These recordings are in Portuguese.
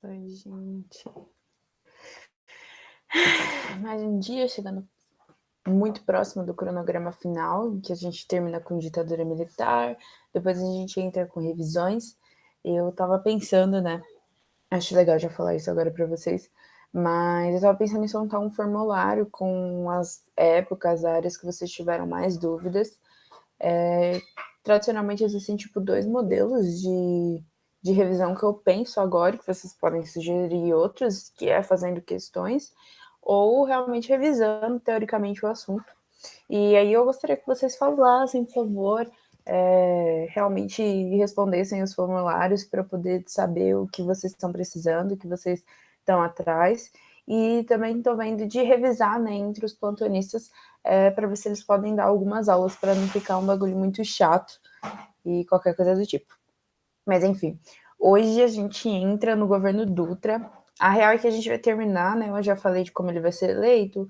Oi, gente. Mais um dia chegando muito próximo do cronograma final, em que a gente termina com ditadura militar, depois a gente entra com revisões. Eu tava pensando, né? Acho legal já falar isso agora para vocês, mas eu tava pensando em soltar um formulário com as épocas, áreas que vocês tiveram mais dúvidas. Tradicionalmente existem tipo dois modelos de revisão que eu penso agora, que vocês podem sugerir outros, que é fazendo questões, ou realmente revisando teoricamente o assunto. E aí eu gostaria que vocês falassem, por favor, realmente respondessem os formulários para poder saber o que vocês estão precisando, o que vocês estão atrás. E também estou vendo de revisar, né, entre os plantonistas, para ver se eles podem dar algumas aulas para não ficar um bagulho muito chato e qualquer coisa do tipo. Mas enfim, hoje a gente entra no governo Dutra. A real é que a gente vai terminar, né? Eu já falei de como ele vai ser eleito,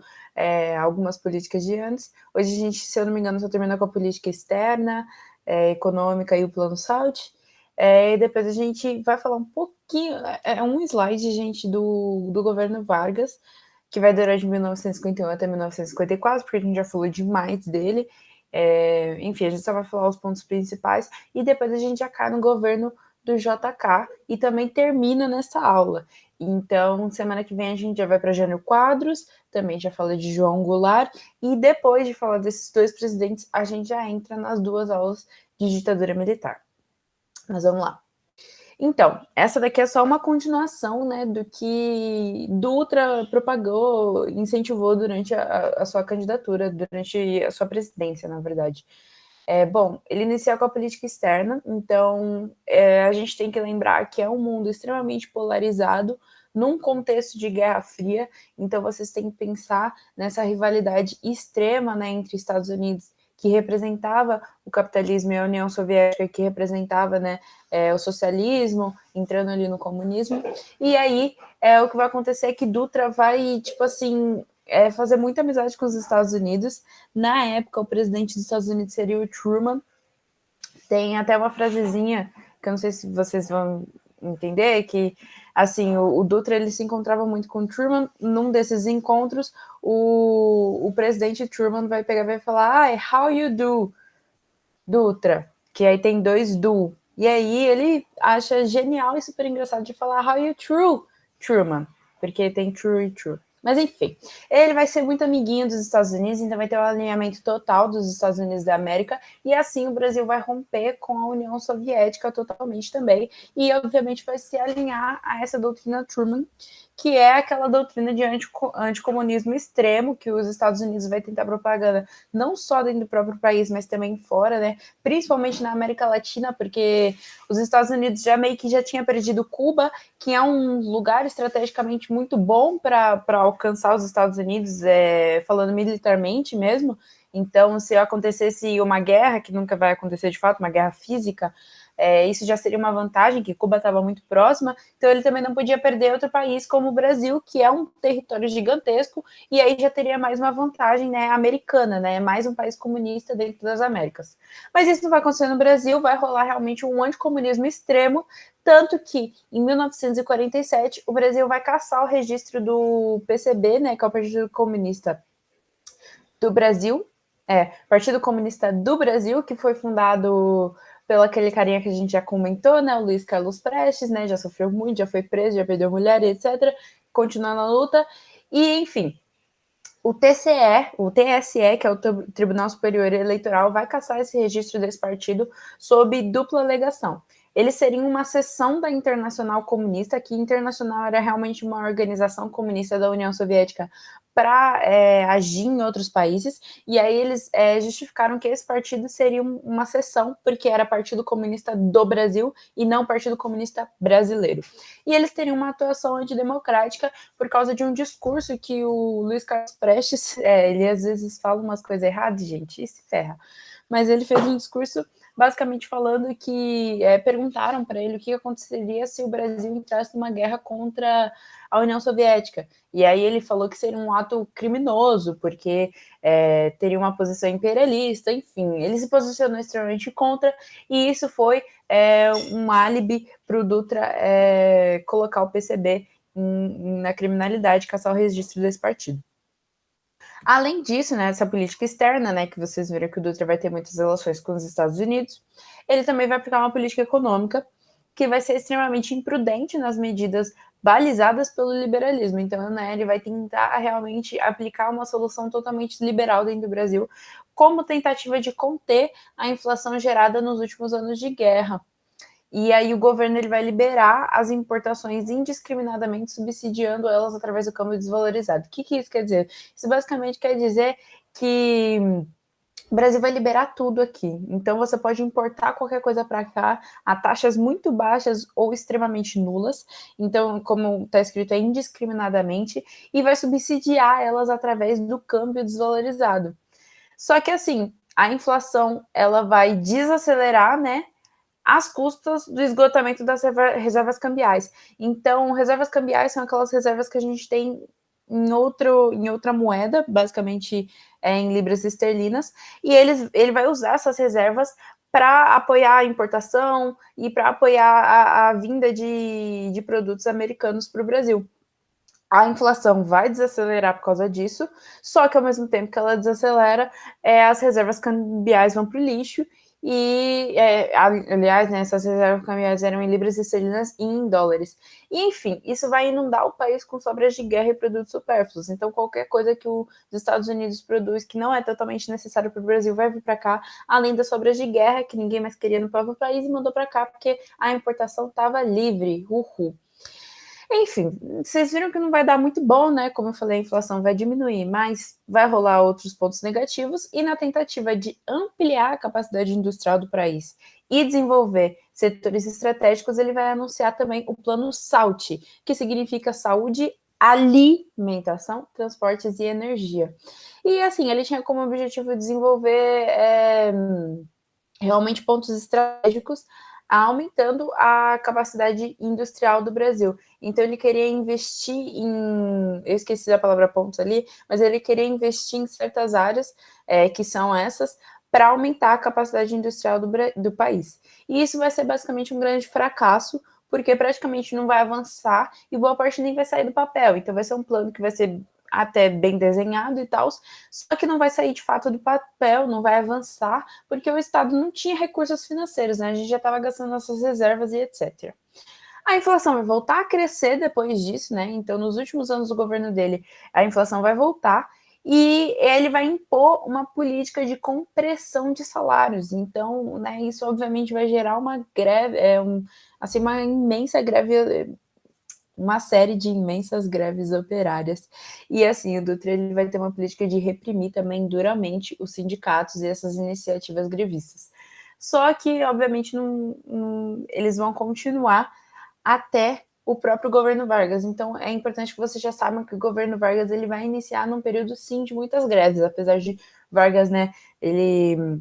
algumas políticas de antes. Hoje a gente, se eu não me engano, só termina com a política externa, econômica e o plano SALT. E depois a gente vai falar um pouquinho, um slide, gente, do governo Vargas, que vai durar de 1951 até 1954, porque a gente já falou demais dele. Enfim, a gente só vai falar os pontos principais e depois a gente já cai no governo do JK e também termina nessa aula. Então, semana que vem a gente já vai para Jânio Quadros, também já fala de João Goulart, e depois de falar desses dois presidentes, a gente já entra nas duas aulas de ditadura militar. Mas vamos lá. Então, essa daqui é só uma continuação, né, do que Dutra propagou, incentivou durante a sua candidatura, durante a sua presidência, na verdade. Bom, ele inicia com a política externa, então a gente tem que lembrar que é um mundo extremamente polarizado, num contexto de Guerra Fria, então vocês têm que pensar nessa rivalidade extrema, né, entre Estados Unidos, que representava o capitalismo, e a União Soviética, que representava, né, o socialismo, entrando ali no comunismo, e aí o que vai acontecer é que Dutra vai, tipo assim, fazer muita amizade com os Estados Unidos. Na época, o presidente dos Estados Unidos seria o Truman. Tem até uma frasezinha que eu não sei se vocês vão entender, que assim, o Dutra ele se encontrava muito com o Truman. Num desses encontros, o presidente Truman vai pegar e vai falar: how you do, Dutra? Que aí tem dois do. E aí ele acha genial e super engraçado de falar how you true, Truman, porque tem true e true. Mas enfim, ele vai ser muito amiguinho dos Estados Unidos, então vai ter um alinhamento total dos Estados Unidos da América, e assim o Brasil vai romper com a União Soviética totalmente também, e obviamente vai se alinhar a essa doutrina Truman, que é aquela doutrina de anticomunismo extremo, que os Estados Unidos vai tentar propaganda não só dentro do próprio país, mas também fora, né? Principalmente na América Latina, porque os Estados Unidos já meio que já tinha perdido Cuba, que é um lugar estrategicamente muito bom para alcançar os Estados Unidos, falando militarmente mesmo. Então, se acontecesse uma guerra, que nunca vai acontecer de fato, uma guerra física, isso já seria uma vantagem, que Cuba estava muito próxima, então ele também não podia perder outro país como o Brasil, que é um território gigantesco, e aí já teria mais uma vantagem, né, americana, né, mais um país comunista dentro das Américas. Mas isso não vai acontecer no Brasil, vai rolar realmente um anticomunismo extremo, tanto que em 1947 o Brasil vai caçar o registro do PCB, né, que é o Partido Comunista do Brasil, Partido Comunista do Brasil, que foi fundado pelo aquele carinha que a gente já comentou, né, o Luiz Carlos Prestes, né, já sofreu muito, já foi preso, já perdeu mulher, etc., continua na luta, e enfim, o TSE, que é o Tribunal Superior Eleitoral, vai cassar esse registro desse partido sob dupla alegação. Eles seriam uma seção da Internacional Comunista, que Internacional era realmente uma organização comunista da União Soviética para agir em outros países, e aí eles justificaram que esse partido seria uma seção, porque era Partido Comunista do Brasil e não Partido Comunista Brasileiro. E eles teriam uma atuação antidemocrática por causa de um discurso que o Luiz Carlos Prestes, ele às vezes fala umas coisas erradas, gente, e se ferra. Mas ele fez um discurso basicamente falando que perguntaram para ele o que aconteceria se o Brasil entrasse numa guerra contra a União Soviética. E aí ele falou que seria um ato criminoso, porque teria uma posição imperialista, enfim, ele se posicionou extremamente contra, e isso foi um álibi para o Dutra colocar o PCB na criminalidade, caçar o registro desse partido. Além disso, né, essa política externa, né, que vocês viram que o Dutra vai ter muitas relações com os Estados Unidos, ele também vai aplicar uma política econômica que vai ser extremamente imprudente nas medidas balizadas pelo liberalismo. Então, né, ele vai tentar realmente aplicar uma solução totalmente liberal dentro do Brasil, como tentativa de conter a inflação gerada nos últimos anos de guerra. E aí o governo ele vai liberar as importações indiscriminadamente, subsidiando elas através do câmbio desvalorizado. O que isso quer dizer? Isso basicamente quer dizer que o Brasil vai liberar tudo aqui. Então você pode importar qualquer coisa para cá a taxas muito baixas ou extremamente nulas. Então, como está escrito, é indiscriminadamente, e vai subsidiar elas através do câmbio desvalorizado. Só que assim, a inflação ela vai desacelerar, né? Às custas do esgotamento das reservas cambiais. Então, reservas cambiais são aquelas reservas que a gente tem em outra moeda, basicamente em libras esterlinas, e ele vai usar essas reservas para apoiar a importação e para apoiar a vinda de produtos americanos para o Brasil. A inflação vai desacelerar por causa disso, só que ao mesmo tempo que ela desacelera, as reservas cambiais vão para o lixo e, aliás, né, essas reservas cambiais eram em libras esterlinas e em dólares. E, enfim, isso vai inundar o país com sobras de guerra e produtos supérfluos. Então, qualquer coisa que os Estados Unidos produz que não é totalmente necessário para o Brasil vai vir para cá, além das sobras de guerra que ninguém mais queria no próprio país e mandou para cá porque a importação estava livre. Uhul. Enfim, vocês viram que não vai dar muito bom, né? Como eu falei, a inflação vai diminuir, mas vai rolar outros pontos negativos, e na tentativa de ampliar a capacidade industrial do país e desenvolver setores estratégicos, ele vai anunciar também o plano SALT, que significa saúde, alimentação, transportes e energia. E assim, ele tinha como objetivo desenvolver realmente pontos estratégicos, aumentando a capacidade industrial do Brasil. Então ele queria investir em, eu esqueci da palavra pontos ali, mas ele queria investir em certas áreas, que são essas, para aumentar a capacidade industrial do país. E isso vai ser basicamente um grande fracasso, porque praticamente não vai avançar e boa parte nem vai sair do papel. Então vai ser um plano que vai ser até bem desenhado e tal, só que não vai sair de fato do papel, não vai avançar, porque o Estado não tinha recursos financeiros, né? A gente já estava gastando nossas reservas e etc. A inflação vai voltar a crescer depois disso, né? Então, nos últimos anos do governo dele, a inflação vai voltar e ele vai impor uma política de compressão de salários. Então, né, isso obviamente vai gerar uma greve, assim, uma imensa greve, uma série de imensas greves operárias. E assim, o Dutra ele vai ter uma política de reprimir também duramente os sindicatos e essas iniciativas grevistas. Só que, obviamente, eles vão continuar até o próprio governo Vargas. Então, é importante que vocês já saibam que o governo Vargas ele vai iniciar num período, sim, de muitas greves, apesar de Vargas, né, ele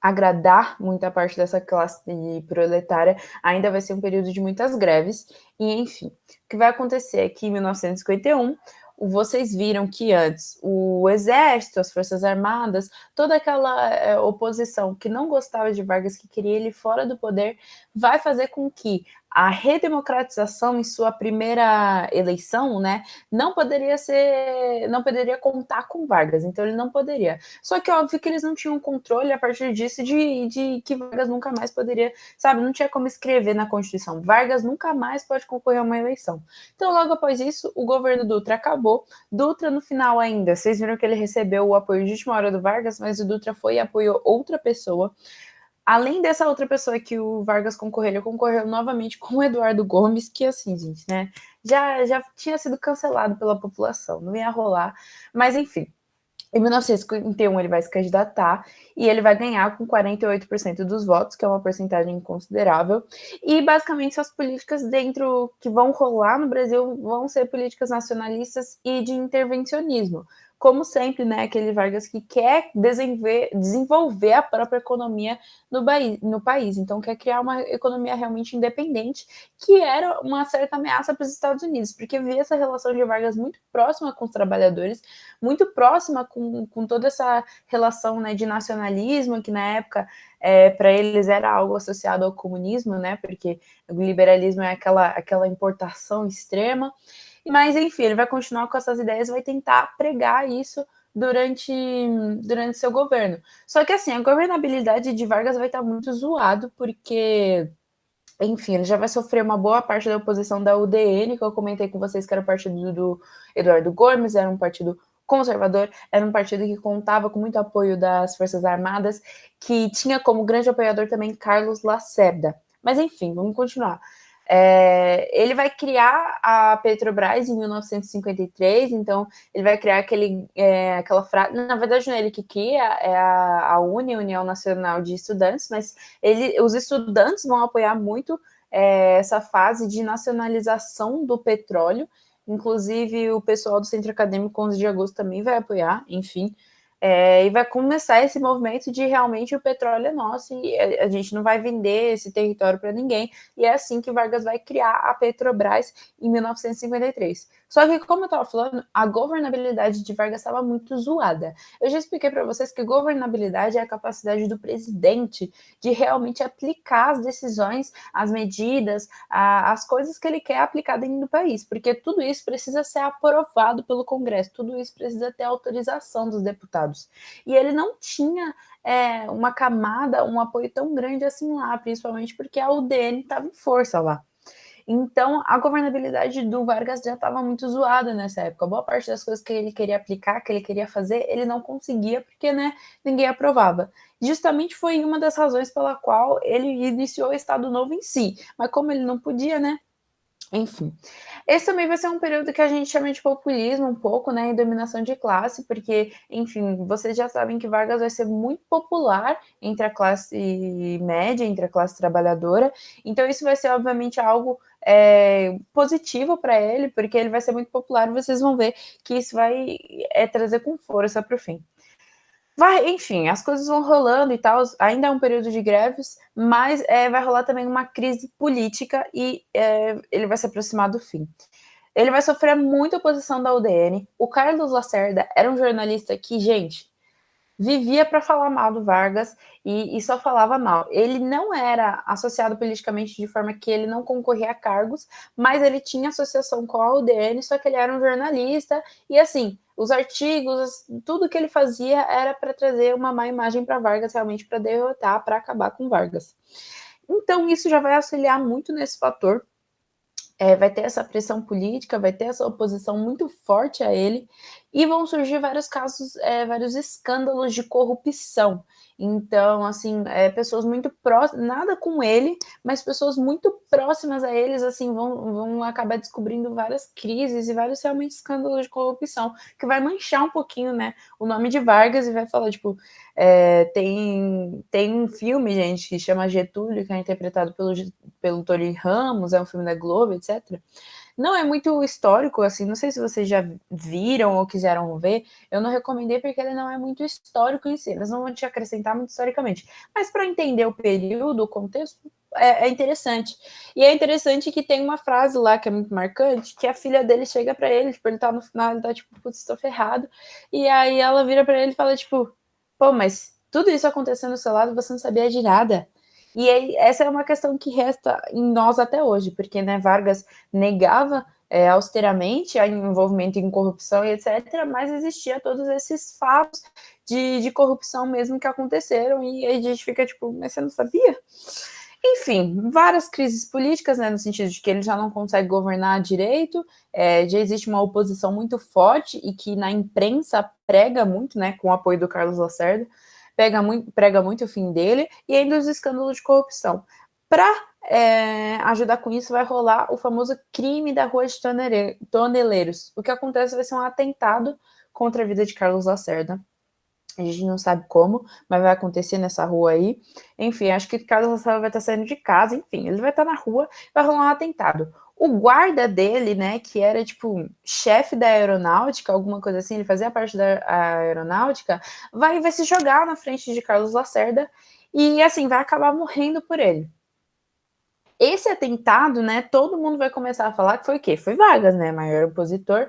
agradar muita parte dessa classe proletária, ainda vai ser um período de muitas greves, e enfim, o que vai acontecer é que em 1951, vocês viram que antes o exército, as forças armadas, toda aquela oposição que não gostava de Vargas, que queria ele fora do poder, vai fazer com que a redemocratização em sua primeira eleição, né, não poderia contar com Vargas, então ele não poderia. Só que óbvio que eles não tinham controle a partir disso de que Vargas nunca mais poderia, sabe, não tinha como escrever na Constituição, Vargas nunca mais pode concorrer a uma eleição. Então logo após isso, o governo Dutra acabou. Dutra no final ainda, vocês viram que ele recebeu o apoio de última hora do Vargas, mas o Dutra foi e apoiou outra pessoa. Além dessa outra pessoa que o Vargas concorreu, ele concorreu novamente com o Eduardo Gomes, que assim, gente, né, já tinha sido cancelado pela população, não ia rolar, mas enfim. Em 1951 ele vai se candidatar e ele vai ganhar com 48% dos votos, que é uma porcentagem considerável, e basicamente suas políticas dentro que vão rolar no Brasil vão ser políticas nacionalistas e de intervencionismo. como sempre, né, aquele Vargas que quer desenvolver a própria economia no país, então quer criar uma economia realmente independente, que era uma certa ameaça para os Estados Unidos, porque via essa relação de Vargas muito próxima com os trabalhadores, muito próxima com toda essa relação, né, de nacionalismo, que na época, para eles era algo associado ao comunismo, né, porque o liberalismo é aquela importação extrema, mas enfim, ele vai continuar com essas ideias, vai tentar pregar isso durante seu governo. Só que assim, a governabilidade de Vargas vai estar muito zoado, porque, enfim, ele já vai sofrer uma boa parte da oposição da UDN, que eu comentei com vocês que era o partido do Eduardo Gomes, era um partido conservador, era um partido que contava com muito apoio das Forças Armadas, que tinha como grande apoiador também Carlos Lacerda. Mas enfim, vamos continuar. Ele vai criar a Petrobras em 1953, então ele vai criar aquela frase. Na verdade, não é ele que cria, é a União Nacional de Estudantes, mas os estudantes vão apoiar muito essa fase de nacionalização do petróleo. Inclusive, o pessoal do Centro Acadêmico 11 de Agosto também vai apoiar, enfim. E vai começar esse movimento de realmente o petróleo é nosso e a gente não vai vender esse território para ninguém. E é assim que Vargas vai criar a Petrobras em 1953. Só que, como eu estava falando, a governabilidade de Vargas estava muito zoada. Eu já expliquei para vocês que governabilidade é a capacidade do presidente de realmente aplicar as decisões, as medidas, as coisas que ele quer aplicar dentro do país, porque tudo isso precisa ser aprovado pelo Congresso, tudo isso precisa ter autorização dos deputados. E ele não tinha uma camada, um apoio tão grande assim lá, principalmente porque a UDN estava em força lá. Então, a governabilidade do Vargas já estava muito zoada nessa época. Boa parte das coisas que ele queria aplicar, que ele queria fazer, ele não conseguia, porque, né, ninguém aprovava. Justamente foi uma das razões pela qual ele iniciou o Estado Novo em si. Mas como ele não podia, né, enfim. Esse também vai ser um período que a gente chama de populismo um pouco, né, e dominação de classe, porque, enfim, vocês já sabem que Vargas vai ser muito popular entre a classe média, entre a classe trabalhadora, então isso vai ser, obviamente, algo positivo para ele, porque ele vai ser muito popular e vocês vão ver que isso vai trazer com força para o fim. Enfim, as coisas vão rolando e tal, ainda é um período de greves, mas vai rolar também uma crise política e ele vai se aproximar do fim. Ele vai sofrer muita oposição da UDN. O Carlos Lacerda era um jornalista que, gente, vivia para falar mal do Vargas e só falava mal. Ele não era associado politicamente de forma que ele não concorria a cargos, mas ele tinha associação com a UDN, só que ele era um jornalista e assim, os artigos, tudo que ele fazia era para trazer uma má imagem para Vargas, realmente para derrotar, para acabar com Vargas. Então isso já vai auxiliar muito nesse fator. Vai ter essa pressão política, vai ter essa oposição muito forte a ele, e vão surgir vários casos, vários escândalos de corrupção. Então, assim, pessoas muito próximas, nada com ele, mas pessoas muito próximas a eles, assim, vão acabar descobrindo várias crises e vários realmente escândalos de corrupção, que vai manchar um pouquinho, né, o nome de Vargas e vai falar, tipo, tem um filme, gente, que chama Getúlio, que é interpretado pelo Tony Ramos, é um filme da Globo, etc. Não é muito histórico, assim, não sei se vocês já viram ou quiseram ver, eu não recomendei porque ele não é muito histórico em si, eles não vão te acrescentar muito historicamente, mas para entender o período, o contexto, é interessante. E é interessante que tem uma frase lá que é muito marcante, que a filha dele chega para ele, tipo, ele tá no final, ele tá tipo, putz, estou ferrado, e aí ela vira para ele e fala, tipo, pô, mas tudo isso acontecendo no seu lado, você não sabia de nada. E aí, essa é uma questão que resta em nós até hoje, porque, né, Vargas negava austeramente o envolvimento em corrupção e etc., mas existia todos esses fatos de corrupção mesmo que aconteceram, e aí a gente fica tipo, mas você não sabia? Enfim, várias crises políticas, né, no sentido de que ele já não consegue governar direito, já existe uma oposição muito forte e que na imprensa prega muito, né, com o apoio do Carlos Lacerda, prega muito o fim dele, e ainda os escândalos de corrupção. Para ajudar com isso, vai rolar o famoso crime da Rua de Toneleiros. O que acontece vai ser um atentado contra a vida de Carlos Lacerda. A gente não sabe como, mas vai acontecer nessa rua aí. Enfim, acho que Carlos Lacerda vai estar saindo de casa, enfim, ele vai estar na rua, vai rolar um atentado. O guarda dele, né, que era, tipo, chefe da aeronáutica, alguma coisa assim, ele fazia parte da aeronáutica, vai se jogar na frente de Carlos Lacerda e, assim, vai acabar morrendo por ele. Esse atentado, né, todo mundo vai começar a falar que foi o quê? Foi Vargas, né, maior opositor.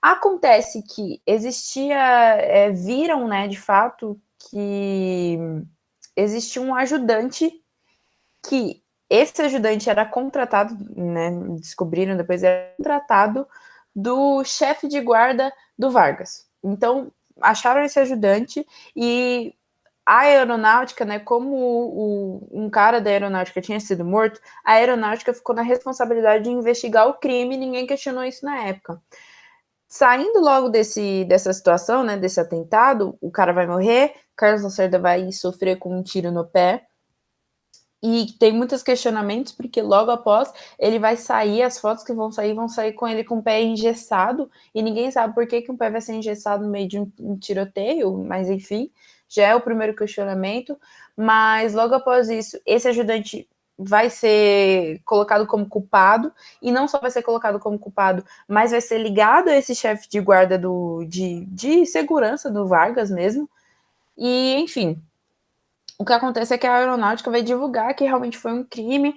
Acontece que existia, viram, né, de fato, que existia um ajudante que esse ajudante era contratado, né, descobriram depois, era contratado do chefe de guarda do Vargas. Então, acharam esse ajudante e a aeronáutica, né, como um cara da aeronáutica tinha sido morto, a aeronáutica ficou na responsabilidade de investigar o crime e ninguém questionou isso na época. Saindo logo dessa situação, né, desse atentado, o cara vai morrer, Carlos Lacerda vai sofrer com um tiro no pé, e tem muitos questionamentos, porque logo após ele vai sair, as fotos que vão sair com ele com o pé engessado, e ninguém sabe por que um pé vai ser engessado no meio de um tiroteio, mas enfim, já é o primeiro questionamento. Mas logo após isso, esse ajudante vai ser colocado como culpado, e não só vai ser colocado como culpado, mas vai ser ligado a esse chefe de guarda de segurança do Vargas mesmo, e enfim, o que acontece é que a aeronáutica vai divulgar que realmente foi um crime,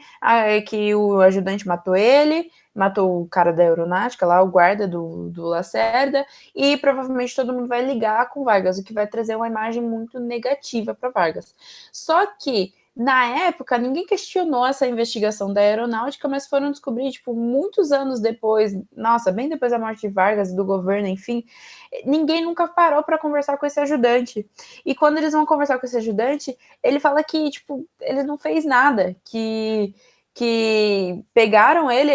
que o ajudante matou ele, matou o cara da aeronáutica lá, o guarda do Lacerda, e provavelmente todo mundo vai ligar com Vargas, o que vai trazer uma imagem muito negativa para Vargas. Só que na época, ninguém questionou essa investigação da aeronáutica, mas foram descobrir, tipo, muitos anos depois, nossa, bem depois da morte de Vargas, do governo, enfim, ninguém nunca parou para conversar com esse ajudante. E quando eles vão conversar com esse ajudante, ele fala que, tipo, ele não fez nada, que pegaram ele,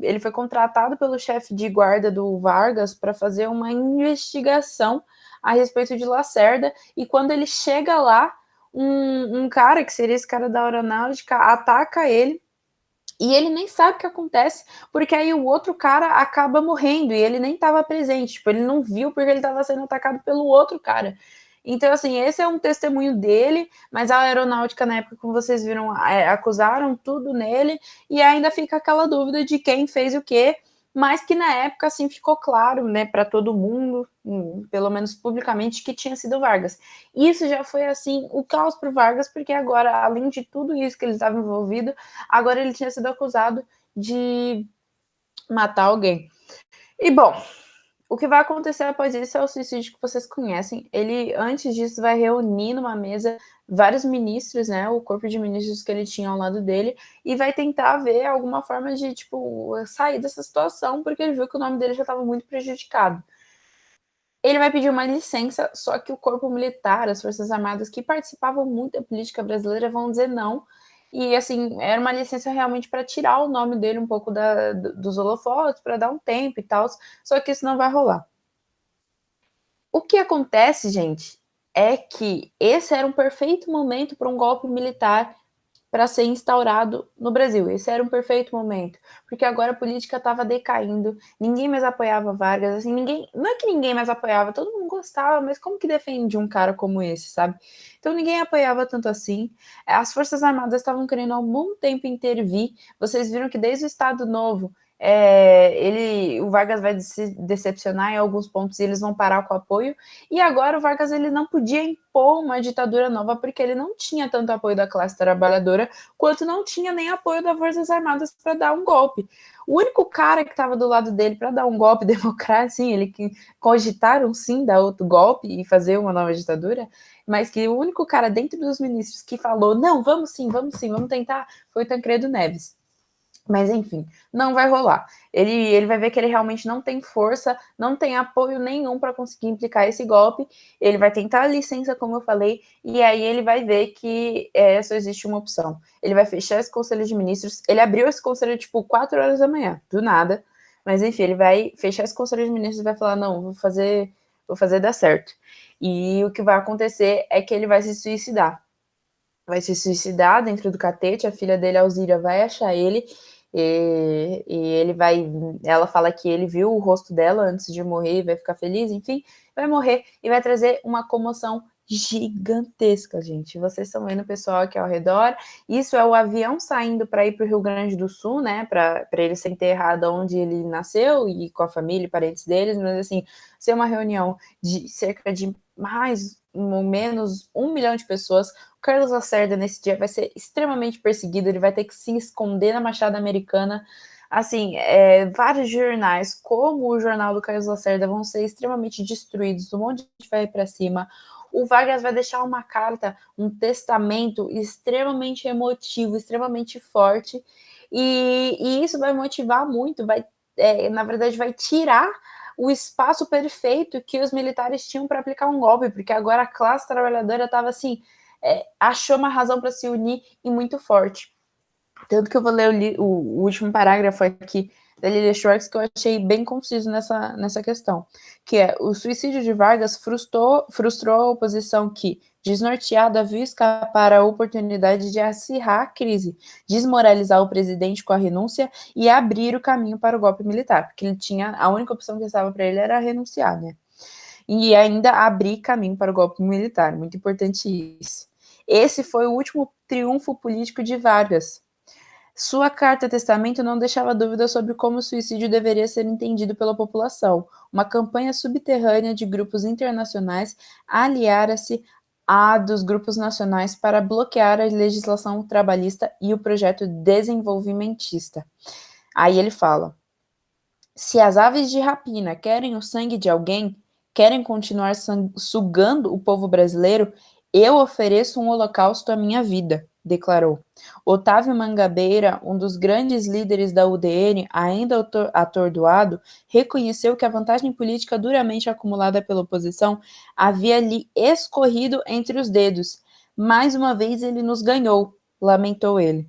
ele foi contratado pelo chefe de guarda do Vargas para fazer uma investigação a respeito de Lacerda, e quando ele chega lá, um cara, que seria esse cara da aeronáutica, ataca ele, e ele nem sabe o que acontece, porque aí o outro cara acaba morrendo, e ele nem estava presente, tipo, ele não viu porque ele estava sendo atacado pelo outro cara. Então, assim, esse é um testemunho dele, mas a aeronáutica, na época, como vocês viram, acusaram tudo nele, e ainda fica aquela dúvida de quem fez o quê, mas que na época, assim, ficou claro, né, para todo mundo, pelo menos publicamente, que tinha sido Vargas. Isso já foi, assim, o caos para o Vargas, porque agora, além de tudo isso que ele estava envolvido, agora ele tinha sido acusado de matar alguém. E, bom, o que vai acontecer após isso é o suicídio que vocês conhecem. Ele, antes disso, vai reunir numa mesa vários ministros, né, o corpo de ministros que ele tinha ao lado dele, e vai tentar ver alguma forma de, tipo, sair dessa situação, porque ele viu que o nome dele já estava muito prejudicado. Ele vai pedir uma licença, só que o corpo militar, as Forças Armadas que participavam muito da política brasileira vão dizer não. E, assim, era uma licença realmente para tirar o nome dele um pouco dos holofotes, para dar um tempo e tal, só que isso não vai rolar. O que acontece, gente, é que esse era um perfeito momento para um golpe militar para ser instaurado no Brasil. Esse era um perfeito momento, porque agora a política estava decaindo, ninguém mais apoiava Vargas, assim, ninguém, não é que ninguém mais apoiava, todo mundo gostava, mas como que defende um cara como esse, sabe? Então ninguém apoiava tanto assim. As Forças Armadas estavam querendo há um bom tempo intervir. Vocês viram que desde o Estado Novo o Vargas vai se decepcionar em alguns pontos e eles vão parar com o apoio, e agora o Vargas ele não podia impor uma ditadura nova porque ele não tinha tanto apoio da classe trabalhadora quanto não tinha nem apoio das Forças Armadas para dar um golpe. O único cara que estava do lado dele para dar um golpe democrático, sim, ele que cogitaram sim dar outro golpe e fazer uma nova ditadura, mas que o único cara dentro dos ministros que falou não, vamos sim, vamos tentar, foi o Tancredo Neves. Mas enfim, não vai rolar. Ele vai ver que ele realmente não tem força, não tem apoio nenhum para conseguir implicar esse golpe. Ele vai tentar a licença, como eu falei, e aí ele vai ver que só existe uma opção. Ele vai fechar esse conselho de ministros. Ele abriu esse conselho tipo 4 horas da manhã, do nada. Mas enfim, ele vai fechar esse conselho de ministros e vai falar: não, vou fazer dar certo. E o que vai acontecer é que ele vai se suicidar. Vai se suicidar dentro do catete. A filha dele, Alzira, vai achar ele. E ele vai, ela fala que ele viu o rosto dela antes de morrer e vai ficar feliz, enfim, vai morrer e vai trazer uma comoção gigantesca, gente. Vocês estão vendo o pessoal aqui ao redor. Isso é o avião saindo para ir para o Rio Grande do Sul, né? Para ele ser enterrado onde ele nasceu e com a família e parentes deles. Mas, assim, ser uma reunião de cerca de mais ou menos 1 milhão de pessoas. O Carlos Lacerda, nesse dia, vai ser extremamente perseguido. Ele vai ter que se esconder na Machada Americana. Assim, vários jornais, como o jornal do Carlos Lacerda, vão ser extremamente destruídos, um monte de gente vai para cima. O Vargas vai deixar uma carta, um testamento extremamente emotivo, extremamente forte, e isso vai motivar muito, na verdade, vai tirar o espaço perfeito que os militares tinham para aplicar um golpe, porque agora a classe trabalhadora estava assim, achou uma razão para se unir e muito forte. Tanto que eu vou ler o último parágrafo aqui da Lilia Schwartz, que eu achei bem conciso nessa questão, que é: o suicídio de Vargas frustrou a oposição que, desnorteada, viu escapar a oportunidade de acirrar a crise, desmoralizar o presidente com a renúncia e abrir o caminho para o golpe militar, porque ele tinha, a única opção que estava para ele era renunciar, né? E ainda abrir caminho para o golpe militar, muito importante isso. Esse foi o último triunfo político de Vargas. Sua carta-testamento não deixava dúvida sobre como o suicídio deveria ser entendido pela população. Uma campanha subterrânea de grupos internacionais aliara-se à dos grupos nacionais para bloquear a legislação trabalhista e o projeto desenvolvimentista. Aí ele fala: se as aves de rapina querem o sangue de alguém, querem continuar sugando o povo brasileiro, eu ofereço um holocausto à minha vida, declarou. Otávio Mangabeira, um dos grandes líderes da UDN, ainda atordoado, reconheceu que a vantagem política duramente acumulada pela oposição havia lhe escorrido entre os dedos. Mais uma vez ele nos ganhou, lamentou ele.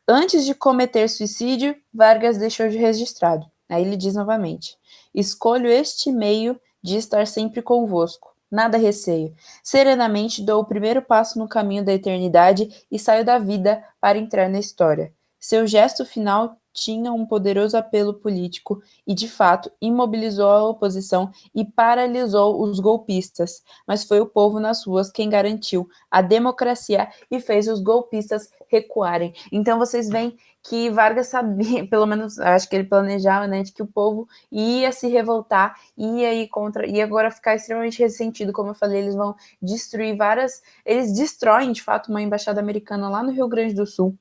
Antes de cometer suicídio, Vargas deixou de registrado. Aí ele diz novamente: escolho este meio de estar sempre convosco. Nada receio. Serenamente dou o primeiro passo no caminho da eternidade e saio da vida para entrar na história. Seu gesto final tinha um poderoso apelo político e, de fato, imobilizou a oposição e paralisou os golpistas. Mas foi o povo nas ruas quem garantiu a democracia e fez os golpistas recuarem. Então vocês veem que Vargas sabia, pelo menos acho que ele planejava, né, de que o povo ia se revoltar, ia ir contra, e agora ficar extremamente ressentido, como eu falei, eles vão destruir eles destroem de fato uma embaixada americana lá no Rio Grande do Sul,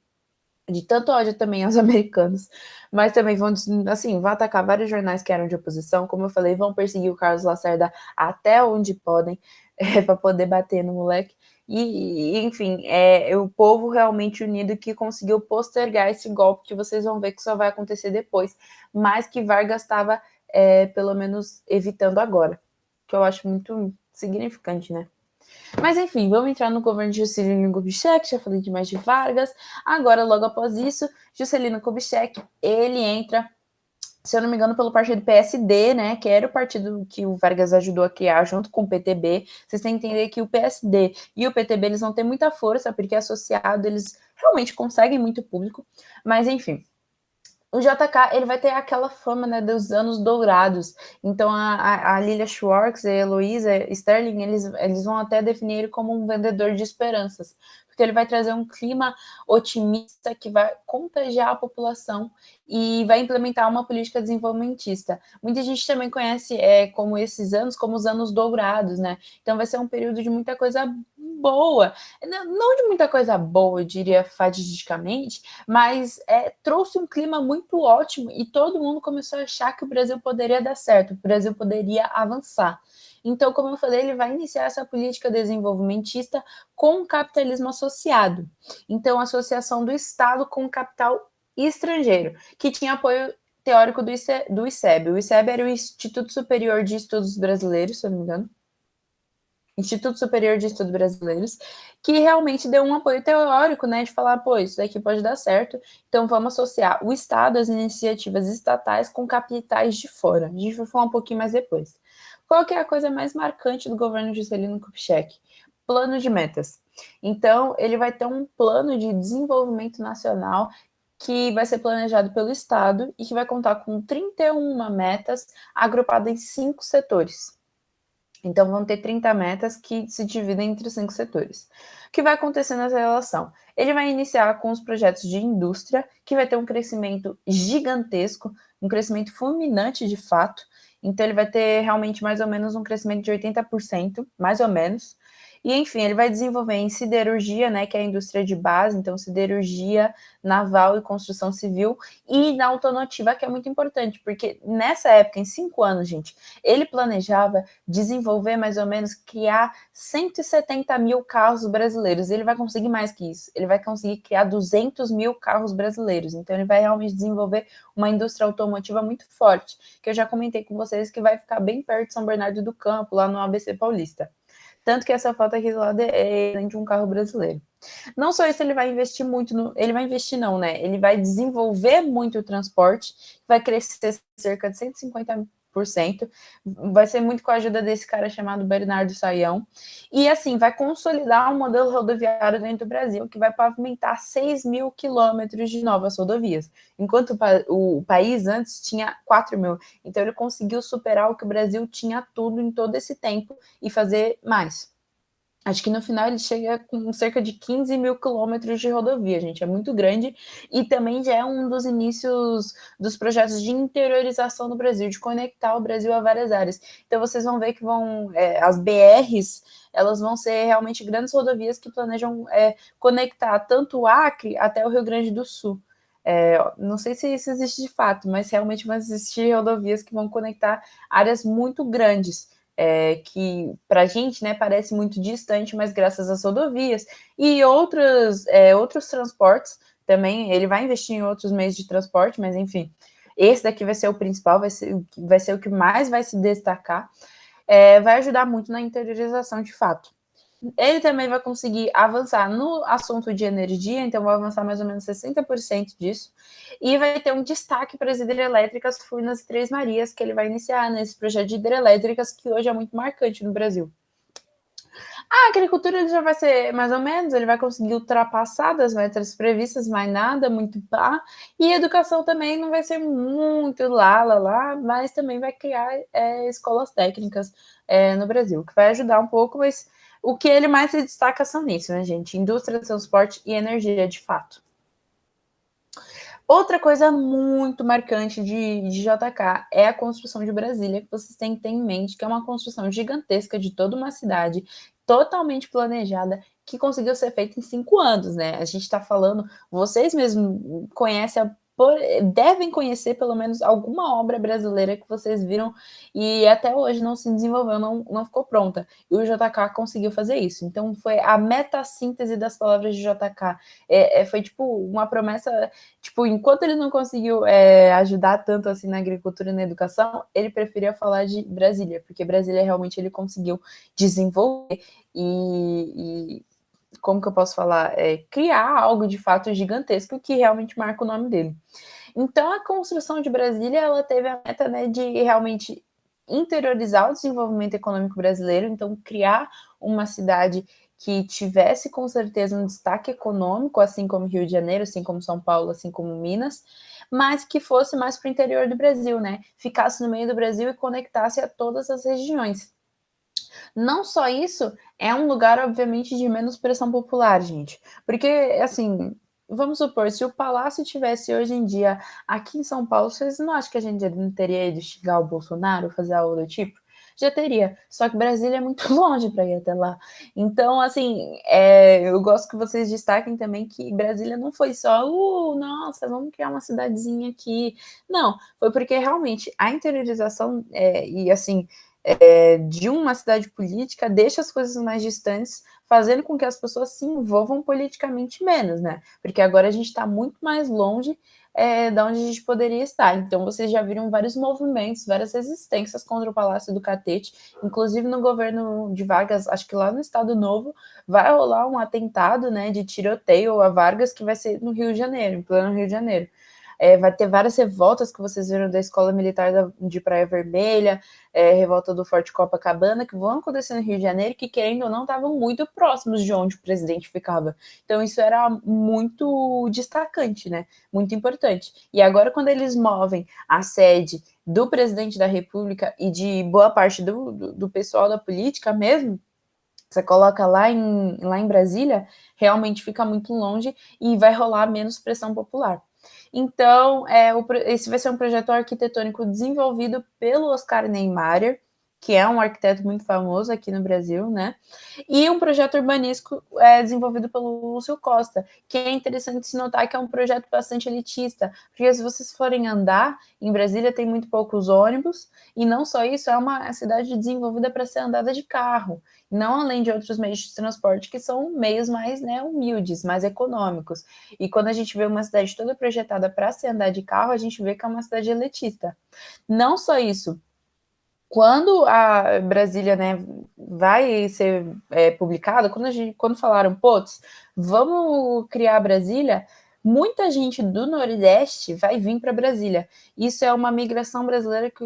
de tanto ódio também aos americanos, mas também vão atacar vários jornais que eram de oposição, como eu falei, vão perseguir o Carlos Lacerda até onde podem, para poder bater no moleque. Enfim, o povo realmente unido que conseguiu postergar esse golpe, que vocês vão ver que só vai acontecer depois, mas que Vargas estava, pelo menos, evitando agora, que eu acho muito significante, né? Mas enfim, vamos entrar no governo de Juscelino Kubitschek, já falei demais de Vargas. Agora, logo após isso, Juscelino Kubitschek, ele entra, se eu não me engano, pelo partido PSD, né, que era o partido que o Vargas ajudou a criar junto com o PTB. Vocês têm que entender que o PSD e o PTB, eles vão ter muita força, porque associado, eles realmente conseguem muito público. Mas enfim, o JK, ele vai ter aquela fama, né, dos anos dourados. Então, a Lilia Schwartz e a Heloísa Sterling, eles vão até definir ele como um vendedor de esperanças, porque ele vai trazer um clima otimista que vai contagiar a população e vai implementar uma política desenvolvimentista. Muita gente também conhece como esses anos, como os anos dourados, né? Então, vai ser um período de muita coisa boa. Não de muita coisa boa, eu diria fadisticamente, mas trouxe um clima muito ótimo e todo mundo começou a achar que o Brasil poderia dar certo, o Brasil poderia avançar. Então, como eu falei, ele vai iniciar essa política desenvolvimentista com o capitalismo associado. Então, a associação do Estado com o capital estrangeiro, que tinha apoio teórico do ICEB. O ICEB era o Instituto Superior de Estudos Brasileiros, se eu não me engano. Instituto Superior de Estudos Brasileiros, que realmente deu um apoio teórico, né, de falar, pô, isso daqui pode dar certo, então vamos associar o Estado, as iniciativas estatais com capitais de fora. A gente vai falar um pouquinho mais depois. Qual que é a coisa mais marcante do governo de Juscelino Kubitschek? Plano de metas. Então, ele vai ter um plano de desenvolvimento nacional que vai ser planejado pelo Estado e que vai contar com 31 metas agrupadas em 5 setores. Então, vão ter 30 metas que se dividem entre os 5 setores. O que vai acontecer nessa relação? Ele vai iniciar com os projetos de indústria, que vai ter um crescimento gigantesco, um crescimento fulminante de fato. Então, ele vai ter realmente mais ou menos um crescimento de 80%, mais ou menos. E, enfim, ele vai desenvolver em siderurgia, né, que é a indústria de base, então siderurgia, naval e construção civil, e na automotiva, que é muito importante, porque nessa época, em 5 anos, gente, ele planejava desenvolver mais ou menos, criar 170 mil carros brasileiros. Ele vai conseguir mais que isso. Ele vai conseguir criar 200 mil carros brasileiros. Então, ele vai realmente desenvolver uma indústria automotiva muito forte, que eu já comentei com vocês que vai ficar bem perto de São Bernardo do Campo, lá no ABC Paulista. Tanto que essa foto aqui do lado é de um carro brasileiro. Não só isso, ele vai investir muito no. Ele vai investir, não, né? Ele vai desenvolver muito o transporte, vai crescer cerca de 150%. Vai ser muito com a ajuda desse cara chamado Bernardo Saião. E assim, vai consolidar um modelo rodoviário dentro do Brasil, que vai pavimentar 6 mil quilômetros de novas rodovias. Enquanto o país antes tinha 4 mil. Então ele conseguiu superar o que o Brasil tinha tudo em todo esse tempo e fazer mais. Acho que no final ele chega com cerca de 15 mil quilômetros de rodovia, gente, é muito grande, e também já é um dos inícios dos projetos de interiorização do Brasil, de conectar o Brasil a várias áreas. Então vocês vão ver que as BRs, elas vão ser realmente grandes rodovias que planejam conectar tanto o Acre até o Rio Grande do Sul. Não sei se isso existe de fato, mas realmente vão existir rodovias que vão conectar áreas muito grandes. Que para a gente, né, parece muito distante, mas graças às rodovias e outros transportes também, ele vai investir em outros meios de transporte, mas enfim, esse daqui vai ser o principal, vai ser o que mais vai se destacar, vai ajudar muito na interiorização de fato. Ele também vai conseguir avançar no assunto de energia, então vai avançar mais ou menos 60% disso, e vai ter um destaque para as hidrelétricas Furnas e Três Marias, que ele vai iniciar nesse projeto de hidrelétricas, que hoje é muito marcante no Brasil. A agricultura ele já vai ser mais ou menos, ele vai conseguir ultrapassar das metas previstas, mais nada, muito pá. E educação também não vai ser muito lá, mas também vai criar escolas técnicas no Brasil, que vai ajudar um pouco, mas o que ele mais se destaca são nisso, né, gente? Indústria, transporte e energia, de fato. Outra coisa muito marcante de JK é a construção de Brasília, que vocês têm que ter em mente, que é uma construção gigantesca de toda uma cidade, totalmente planejada, que conseguiu ser feita em 5 anos, né? A gente está falando, vocês mesmos conhecem devem conhecer pelo menos alguma obra brasileira que vocês viram e até hoje não se desenvolveu, não ficou pronta. E o JK conseguiu fazer isso. Então foi a metassíntese das palavras de JK. Foi tipo uma promessa, tipo, enquanto ele não conseguiu ajudar tanto assim na agricultura e na educação, ele preferia falar de Brasília, porque Brasília realmente ele conseguiu desenvolver e como que eu posso falar? Criar algo de fato gigantesco que realmente marca o nome dele. Então, a construção de Brasília, ela teve a meta, né, de realmente interiorizar o desenvolvimento econômico brasileiro, então criar uma cidade que tivesse com certeza um destaque econômico, assim como Rio de Janeiro, assim como São Paulo, assim como Minas, mas que fosse mais para o interior do Brasil, né? Ficasse no meio do Brasil e conectasse a todas as regiões. Não só isso, é um lugar, obviamente, de menos pressão popular, gente. Porque, assim, vamos supor, se o Palácio tivesse hoje em dia aqui em São Paulo, vocês não acham que a gente já não teria ido xingar o Bolsonaro, fazer algo do tipo? Já teria, só que Brasília é muito longe para ir até lá. Então, assim, eu gosto que vocês destaquem também que Brasília não foi só, nossa, vamos criar uma cidadezinha aqui. Não, foi porque realmente a interiorização e, assim, de uma cidade política deixa as coisas mais distantes, fazendo com que as pessoas se envolvam politicamente menos, né? Porque agora a gente está muito mais longe da onde a gente poderia estar. Então, vocês já viram vários movimentos, várias resistências contra o Palácio do Catete, inclusive no governo de Vargas, acho que lá no Estado Novo, vai rolar um atentado, né, de tiroteio a Vargas, que vai ser no Rio de Janeiro, em pleno Rio de Janeiro. vai ter várias revoltas que vocês viram da Escola Militar de Praia Vermelha, revolta do Forte Copacabana, que vão acontecer no Rio de Janeiro, que querendo ou não estavam muito próximos de onde o presidente ficava. Então isso era muito destacante, né? Muito importante. E agora quando eles movem a sede do presidente da República e de boa parte do pessoal da política mesmo, você coloca lá em Brasília, realmente fica muito longe e vai rolar menos pressão popular. Então, esse vai ser um projeto arquitetônico desenvolvido pelo Oscar Niemeyer, que é um arquiteto muito famoso aqui no Brasil, né? E um projeto urbanístico desenvolvido pelo Lúcio Costa, que é interessante se notar que é um projeto bastante elitista, porque se vocês forem andar, em Brasília tem muito poucos ônibus, e não só isso, é uma cidade desenvolvida para ser andada de carro, não além de outros meios de transporte que são meios mais, né, humildes, mais econômicos. E quando a gente vê uma cidade toda projetada para se andar de carro, a gente vê que é uma cidade elitista. Não só isso, quando a Brasília, né, vai ser publicada, quando falaram, putz, vamos criar Brasília, muita gente do Nordeste vai vir para Brasília. Isso é uma migração brasileira que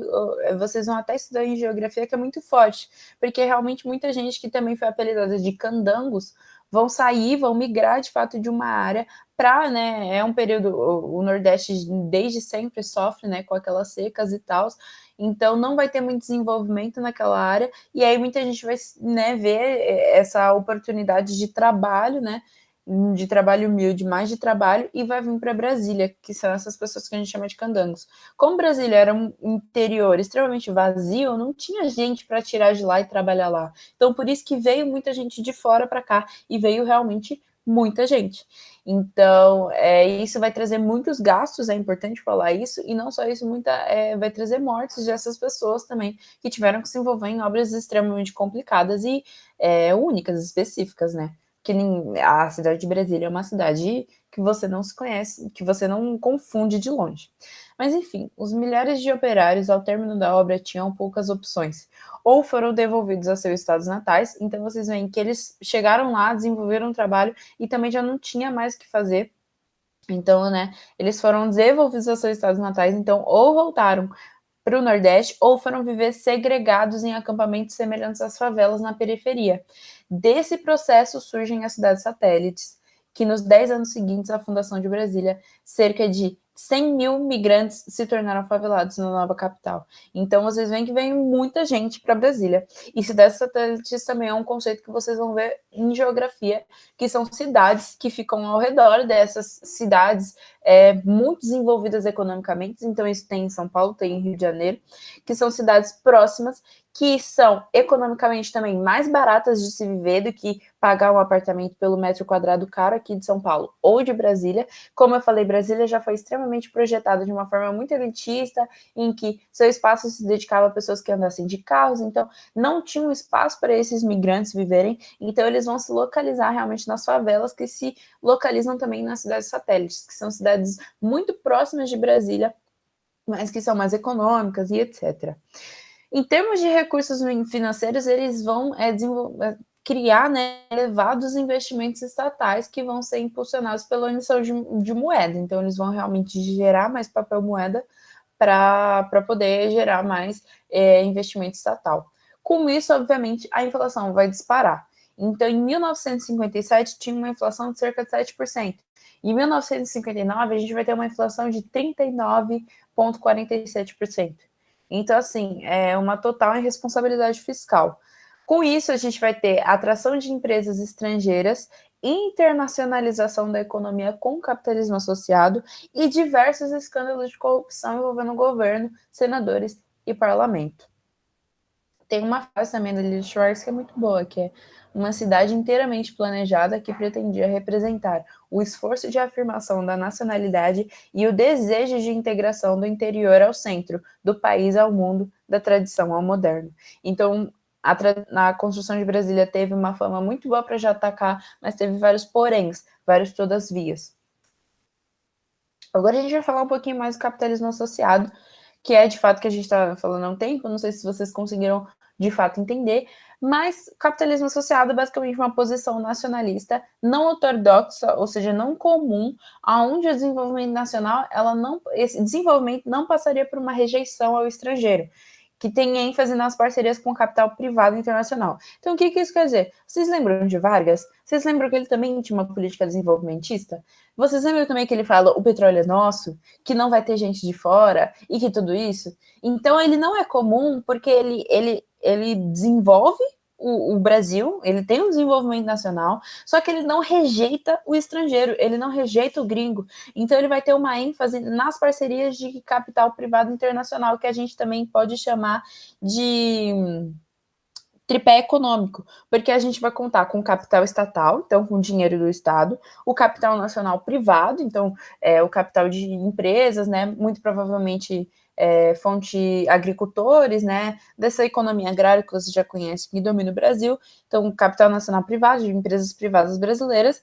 vocês vão até estudar em geografia, que é muito forte, porque realmente muita gente que também foi apelidada de candangos vão sair, vão migrar de fato de uma área para, né, é um período, o Nordeste desde sempre sofre, né, com aquelas secas e tal, então não vai ter muito desenvolvimento naquela área, e aí muita gente vai, né, ver essa oportunidade de trabalho, né, de trabalho humilde, mais de trabalho, e vai vir para Brasília, que são essas pessoas que a gente chama de candangos. Como Brasília era um interior extremamente vazio, não tinha gente para tirar de lá e trabalhar lá. Então, por isso que veio muita gente de fora para cá, e veio realmente muita gente. Então, isso vai trazer muitos gastos, é importante falar isso, e não só isso, vai trazer mortes dessas pessoas também, que tiveram que se envolver em obras extremamente complicadas e únicas, específicas, né? Que a cidade de Brasília é uma cidade que você não se conhece, que você não confunde de longe. Mas enfim, os milhares de operários ao término da obra tinham poucas opções. Ou foram devolvidos a seus estados natais, então vocês veem que eles chegaram lá, desenvolveram um trabalho e também já não tinha mais o que fazer. Então, né, eles foram devolvidos aos seus estados natais, então ou voltaram para o Nordeste ou foram viver segregados em acampamentos semelhantes às favelas na periferia. Desse processo surgem as cidades satélites, que nos 10 anos seguintes à fundação de Brasília, cerca de 100 mil migrantes se tornaram favelados na nova capital. Então, vocês veem que vem muita gente para Brasília. E cidades satélites também é um conceito que vocês vão ver em geografia, que são cidades que ficam ao redor dessas cidades muito desenvolvidas economicamente. Então, isso tem em São Paulo, tem em Rio de Janeiro, que são cidades próximas, que são economicamente também mais baratas de se viver do que pagar um apartamento pelo metro quadrado caro aqui de São Paulo ou de Brasília. Como eu falei, Brasília já foi extremamente projetada de uma forma muito elitista, em que seu espaço se dedicava a pessoas que andassem de carros, então não tinha um espaço para esses migrantes viverem, então eles vão se localizar realmente nas favelas, que se localizam também nas cidades satélites, que são cidades muito próximas de Brasília, mas que são mais econômicas e etc. Em termos de recursos financeiros, eles vão criar, né, elevados investimentos estatais que vão ser impulsionados pela emissão de moeda. Então, eles vão realmente gerar mais papel moeda para poder gerar mais investimento estatal. Com isso, obviamente, a inflação vai disparar. Então, em 1957, tinha uma inflação de cerca de 7%. Em 1959, a gente vai ter uma inflação de 39,47%. Então, assim, é uma total irresponsabilidade fiscal. Com isso, a gente vai ter atração de empresas estrangeiras, internacionalização da economia com capitalismo associado e diversos escândalos de corrupção envolvendo o governo, senadores e parlamento. Tem uma frase também da Lili Schwartz que é muito boa, que é uma cidade inteiramente planejada que pretendia representar o esforço de afirmação da nacionalidade e o desejo de integração do interior ao centro, do país ao mundo, da tradição ao moderno. Então, a construção de Brasília teve uma fama muito boa para JK, mas teve vários poréns, vários todavia. Agora a gente vai falar um pouquinho mais do capitalismo associado, que é de fato que a gente está falando há um tempo, não sei se vocês conseguiram de fato entender, mas capitalismo associado é basicamente uma posição nacionalista não ortodoxa, ou seja, não comum, aonde o desenvolvimento nacional, esse desenvolvimento não passaria por uma rejeição ao estrangeiro, que tem ênfase nas parcerias com o capital privado internacional. Então, o que isso quer dizer? Vocês lembram de Vargas? Vocês lembram que ele também tinha uma política desenvolvimentista? Vocês lembram também que ele fala o petróleo é nosso, que não vai ter gente de fora e que tudo isso? Então, ele não é comum porque ele desenvolve o Brasil, ele tem um desenvolvimento nacional, só que ele não rejeita o estrangeiro, ele não rejeita o gringo. Então, ele vai ter uma ênfase nas parcerias de capital privado internacional, que a gente também pode chamar de tripé econômico, porque a gente vai contar com capital estatal, então com dinheiro do Estado, o capital nacional privado, então o capital de empresas, né, muito provavelmente fonte agricultores, né, dessa economia agrária que você já conhece, que domina o Brasil, então capital nacional privado, de empresas privadas brasileiras,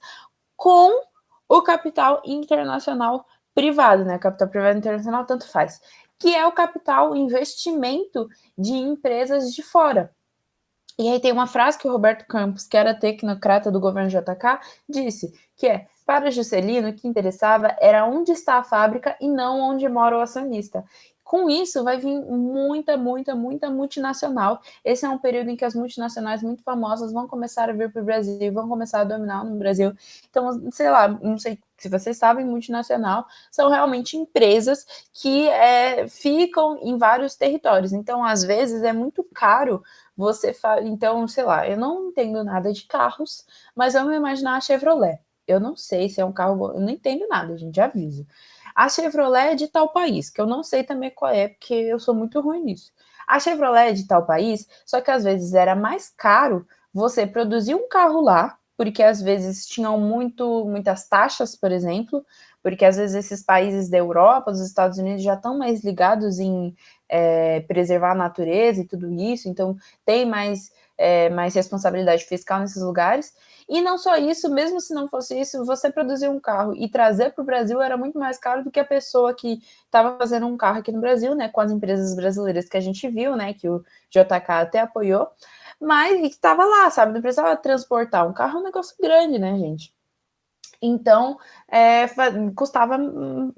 com o capital internacional privado, né, capital privado internacional tanto faz, que é o capital, o investimento de empresas de fora. E aí tem uma frase que o Roberto Campos, que era tecnocrata do governo JK, disse, que para Juscelino, o que interessava era onde está a fábrica e não onde mora o acionista. Com isso, vai vir muita multinacional. Esse é um período em que as multinacionais muito famosas vão começar a vir para o Brasil, vão começar a dominar no Brasil. Então, sei lá, não sei se vocês sabem, multinacional são realmente empresas que ficam em vários territórios. Então, às vezes, é muito caro você fala, então, sei lá, eu não entendo nada de carros, mas vamos imaginar a Chevrolet. Eu não sei se é um carro bom, eu não entendo nada, gente, aviso. A Chevrolet é de tal país, que eu não sei também qual é, porque eu sou muito ruim nisso. A Chevrolet é de tal país, só que às vezes era mais caro você produzir um carro lá, porque às vezes tinham muitas taxas, por exemplo, porque às vezes esses países da Europa, dos Estados Unidos já estão mais ligados em preservar a natureza e tudo isso, então tem mais responsabilidade fiscal nesses lugares. E não só isso, mesmo se não fosse isso, você produzir um carro e trazer para o Brasil era muito mais caro do que a pessoa que estava fazendo um carro aqui no Brasil, né, com as empresas brasileiras que a gente viu, né, que o JK até apoiou, mas que estava lá, sabe, não precisava transportar. Um carro é um negócio grande, né, gente? Então,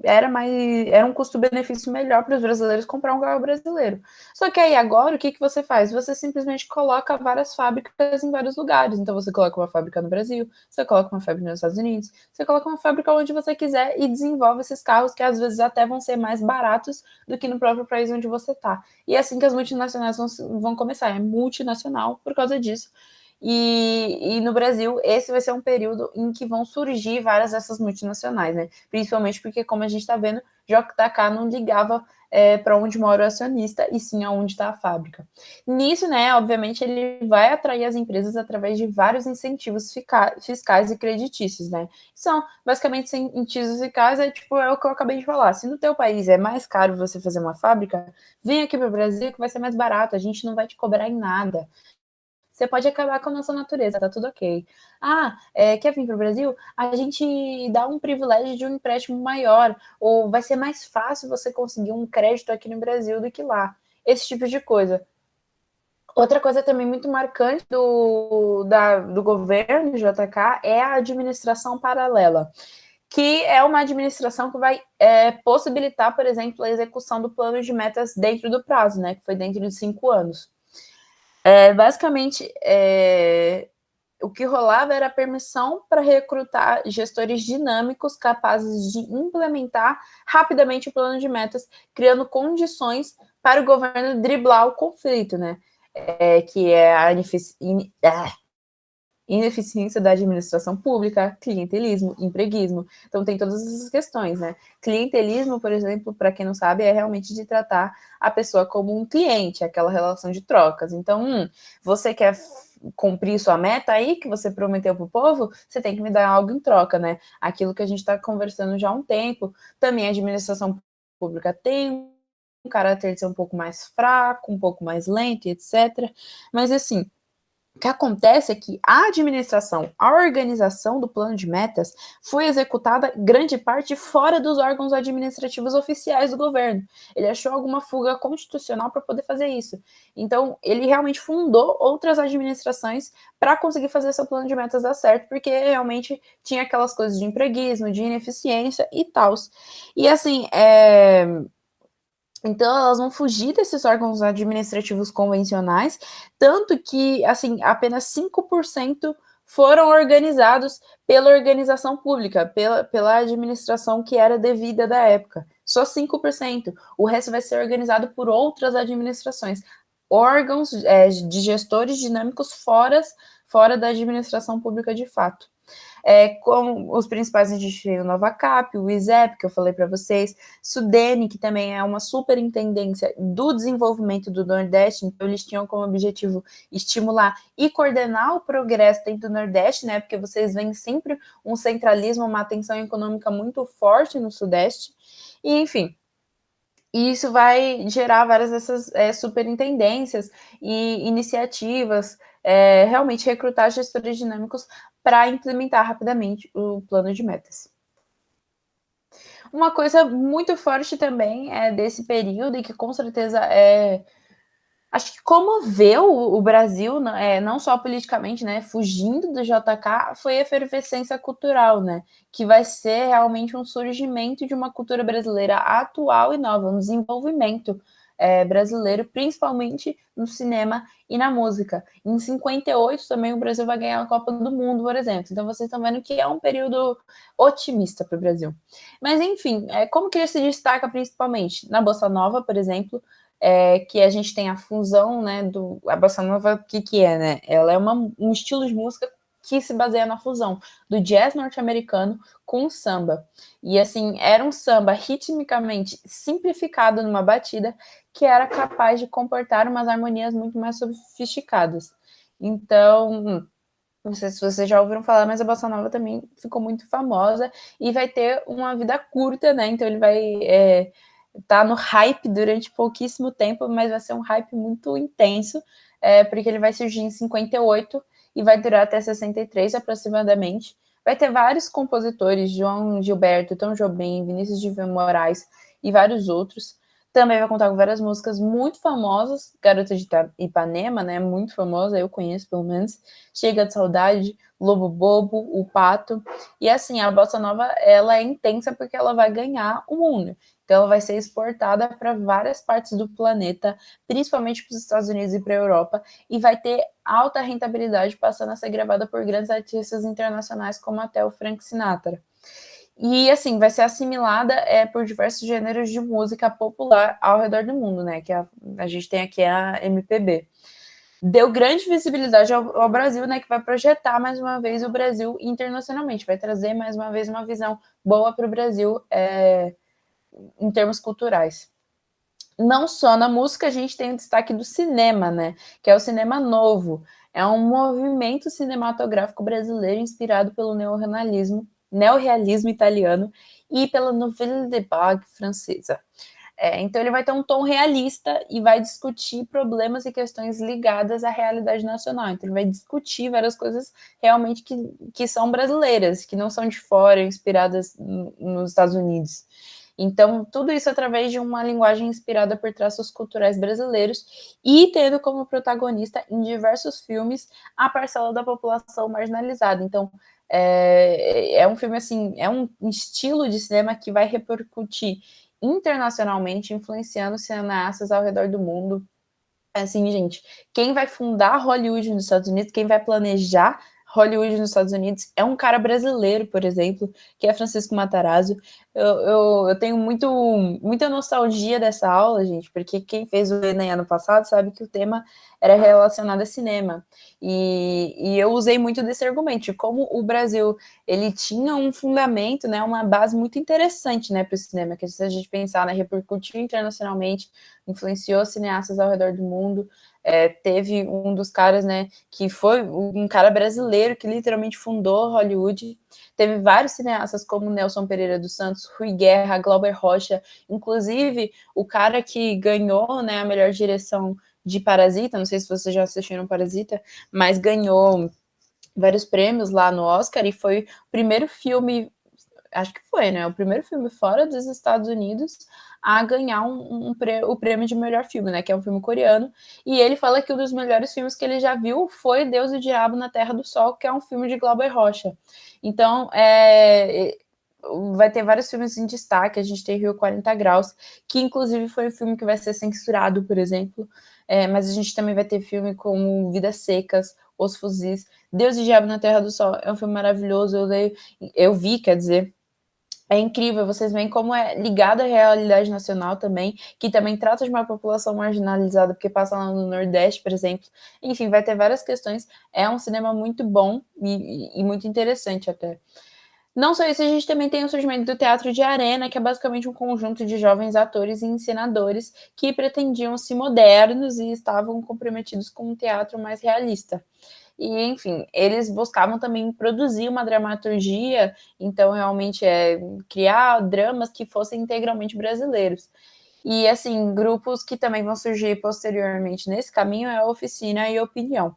era um custo-benefício melhor para os brasileiros comprar um carro brasileiro. Só que aí agora, o que você faz? Você simplesmente coloca várias fábricas em vários lugares. Então, você coloca uma fábrica no Brasil, você coloca uma fábrica nos Estados Unidos, você coloca uma fábrica onde você quiser e desenvolve esses carros que às vezes até vão ser mais baratos do que no próprio país onde você está. E é assim que as multinacionais vão começar. É multinacional por causa disso. E no Brasil, esse vai ser um período em que vão surgir várias dessas multinacionais, né? Principalmente porque, como a gente está vendo, JK não ligava para onde mora o acionista, e sim aonde está a fábrica. Nisso, né, obviamente, ele vai atrair as empresas através de vários incentivos fiscais e creditícios, né? São, basicamente, incentivos fiscais, é o que eu acabei de falar. Se no teu país é mais caro você fazer uma fábrica, vem aqui para o Brasil que vai ser mais barato, a gente não vai te cobrar em nada. Você pode acabar com a nossa natureza, tá tudo ok. Quer vir para o Brasil? A gente dá um privilégio de um empréstimo maior, ou vai ser mais fácil você conseguir um crédito aqui no Brasil do que lá. Esse tipo de coisa. Outra coisa também muito marcante do governo JK é a administração paralela, que é uma administração que vai possibilitar, por exemplo, a execução do plano de metas dentro do prazo, né, que foi dentro de 5 anos. Basicamente, o que rolava era a permissão para recrutar gestores dinâmicos capazes de implementar rapidamente o plano de metas, criando condições para o governo driblar o conflito, né? Que é a ineficiência da administração pública, clientelismo, empreguismo. Então, tem todas essas questões, né? Clientelismo, por exemplo, para quem não sabe, é realmente de tratar a pessoa como um cliente, aquela relação de trocas. Então, você quer cumprir sua meta aí, que você prometeu para o povo, você tem que me dar algo em troca, né? Aquilo que a gente está conversando já há um tempo. Também a administração pública tem um caráter de ser um pouco mais fraco, um pouco mais lento, etc. Mas, assim, O que acontece é que a administração, a organização do plano de metas foi executada grande parte fora dos órgãos administrativos oficiais do governo. Ele achou alguma fuga constitucional para poder fazer isso. Então, ele realmente fundou outras administrações para conseguir fazer seu plano de metas dar certo, porque realmente tinha aquelas coisas de empreguismo, de ineficiência e tal. E assim, então, elas vão fugir desses órgãos administrativos convencionais, tanto que, assim, apenas 5% foram organizados pela organização pública, pela administração que era devida da época. Só 5%. O resto vai ser organizado por outras administrações. Órgãos de gestores dinâmicos fora da administração pública de fato. Com os principais a gente tem o Novacap, o ISEP, que eu falei para vocês, Sudene, que também é uma superintendência do desenvolvimento do Nordeste, então eles tinham como objetivo estimular e coordenar o progresso dentro do Nordeste, né, porque vocês veem sempre um centralismo, uma atenção econômica muito forte no Sudeste, e enfim, e isso vai gerar várias dessas superintendências e iniciativas, realmente recrutar gestores dinâmicos para implementar rapidamente o plano de metas. Uma coisa muito forte também desse período e que com certeza acho que comoveu o Brasil, não só politicamente, né, fugindo do JK, foi a efervescência cultural, né, que vai ser realmente um surgimento de uma cultura brasileira atual e nova, um desenvolvimento brasileiro, principalmente no cinema e na música. Em 58 também o Brasil vai ganhar a Copa do Mundo, por exemplo. Então vocês estão vendo que é um período otimista para o Brasil. Mas enfim, como que ele se destaca principalmente? Na Bossa Nova, por exemplo, que a gente tem a fusão, né, a Bossa Nova, o que é, né? Ela é um estilo de música que se baseia na fusão do jazz norte-americano com o samba. E assim, era um samba ritmicamente simplificado numa batida que era capaz de comportar umas harmonias muito mais sofisticadas. Então, não sei se vocês já ouviram falar, mas a Bossa Nova também ficou muito famosa e vai ter uma vida curta, né? Então ele vai tá no hype durante pouquíssimo tempo, mas vai ser um hype muito intenso, porque ele vai surgir em 58 e vai durar até 63 aproximadamente. Vai ter vários compositores, João Gilberto, Tom Jobim, Vinícius de Moraes e vários outros. Também vai contar com várias músicas muito famosas, Garota de Ipanema, né, muito famosa, eu conheço pelo menos, Chega de Saudade, Lobo Bobo, O Pato, e assim, a Bossa Nova, ela é intensa porque ela vai ganhar o mundo. Então, ela vai ser exportada para várias partes do planeta, principalmente para os Estados Unidos e para a Europa, e vai ter alta rentabilidade, passando a ser gravada por grandes artistas internacionais, como até o Frank Sinatra. E, assim, vai ser assimilada por diversos gêneros de música popular ao redor do mundo, né? Que a gente tem aqui a MPB. Deu grande visibilidade ao Brasil, né? Que vai projetar mais uma vez o Brasil internacionalmente, vai trazer mais uma vez uma visão boa para o Brasil em termos culturais. Não só na música, a gente tem o destaque do cinema, né? Que é o cinema novo. É um movimento cinematográfico brasileiro inspirado pelo neorrealismo italiano e pela Nouvelle Vague francesa. Então ele vai ter um tom realista e vai discutir problemas e questões ligadas à realidade nacional. Então ele vai discutir várias coisas realmente que são brasileiras, que não são de fora, inspiradas nos Estados Unidos. Então, tudo isso através de uma linguagem inspirada por traços culturais brasileiros e tendo como protagonista em diversos filmes a parcela da população marginalizada. Então, é um filme assim, é um estilo de cinema que vai repercutir internacionalmente, influenciando cineastas ao redor do mundo. Assim, gente, quem vai fundar Hollywood nos Estados Unidos, quem vai planejar Hollywood nos Estados Unidos é um cara brasileiro, por exemplo, que é Francisco Matarazzo. Eu tenho muita nostalgia dessa aula, gente, porque quem fez o Enem ano passado sabe que o tema era relacionado a cinema. E eu usei muito desse argumento, de como o Brasil ele tinha um fundamento, né, uma base muito interessante, né, para o cinema, que se a gente pensar, né, repercutiu internacionalmente, influenciou cineastas ao redor do mundo. Teve um dos caras, né, que foi um cara brasileiro que literalmente fundou Hollywood. Teve vários cineastas como Nelson Pereira dos Santos, Rui Guerra, Glauber Rocha, inclusive o cara que ganhou, né, a melhor direção de Parasita, não sei se vocês já assistiram Parasita, mas ganhou vários prêmios lá no Oscar e foi o primeiro filme, acho que foi, né? O primeiro filme fora dos Estados Unidos a ganhar o prêmio de melhor filme, né? Que é um filme coreano. E ele fala que um dos melhores filmes que ele já viu foi Deus e o Diabo na Terra do Sol, que é um filme de Glauber Rocha. Então, vai ter vários filmes em destaque. A gente tem Rio 40 Graus, que inclusive foi um filme que vai ser censurado, por exemplo. Mas a gente também vai ter filme como Vidas Secas, Os Fuzis, Deus e o Diabo na Terra do Sol. É um filme maravilhoso. Eu vi, quer dizer, é incrível, vocês veem como é ligado à realidade nacional também, que também trata de uma população marginalizada, porque passa lá no Nordeste, por exemplo. Enfim, vai ter várias questões. É um cinema muito bom e muito interessante até. Não só isso, a gente também tem o surgimento do Teatro de Arena, que é basicamente um conjunto de jovens atores e encenadores que pretendiam ser modernos e estavam comprometidos com um teatro mais realista. E, enfim, eles buscavam também produzir uma dramaturgia, então realmente criar dramas que fossem integralmente brasileiros. E, assim, grupos que também vão surgir posteriormente nesse caminho é a Oficina e Opinião.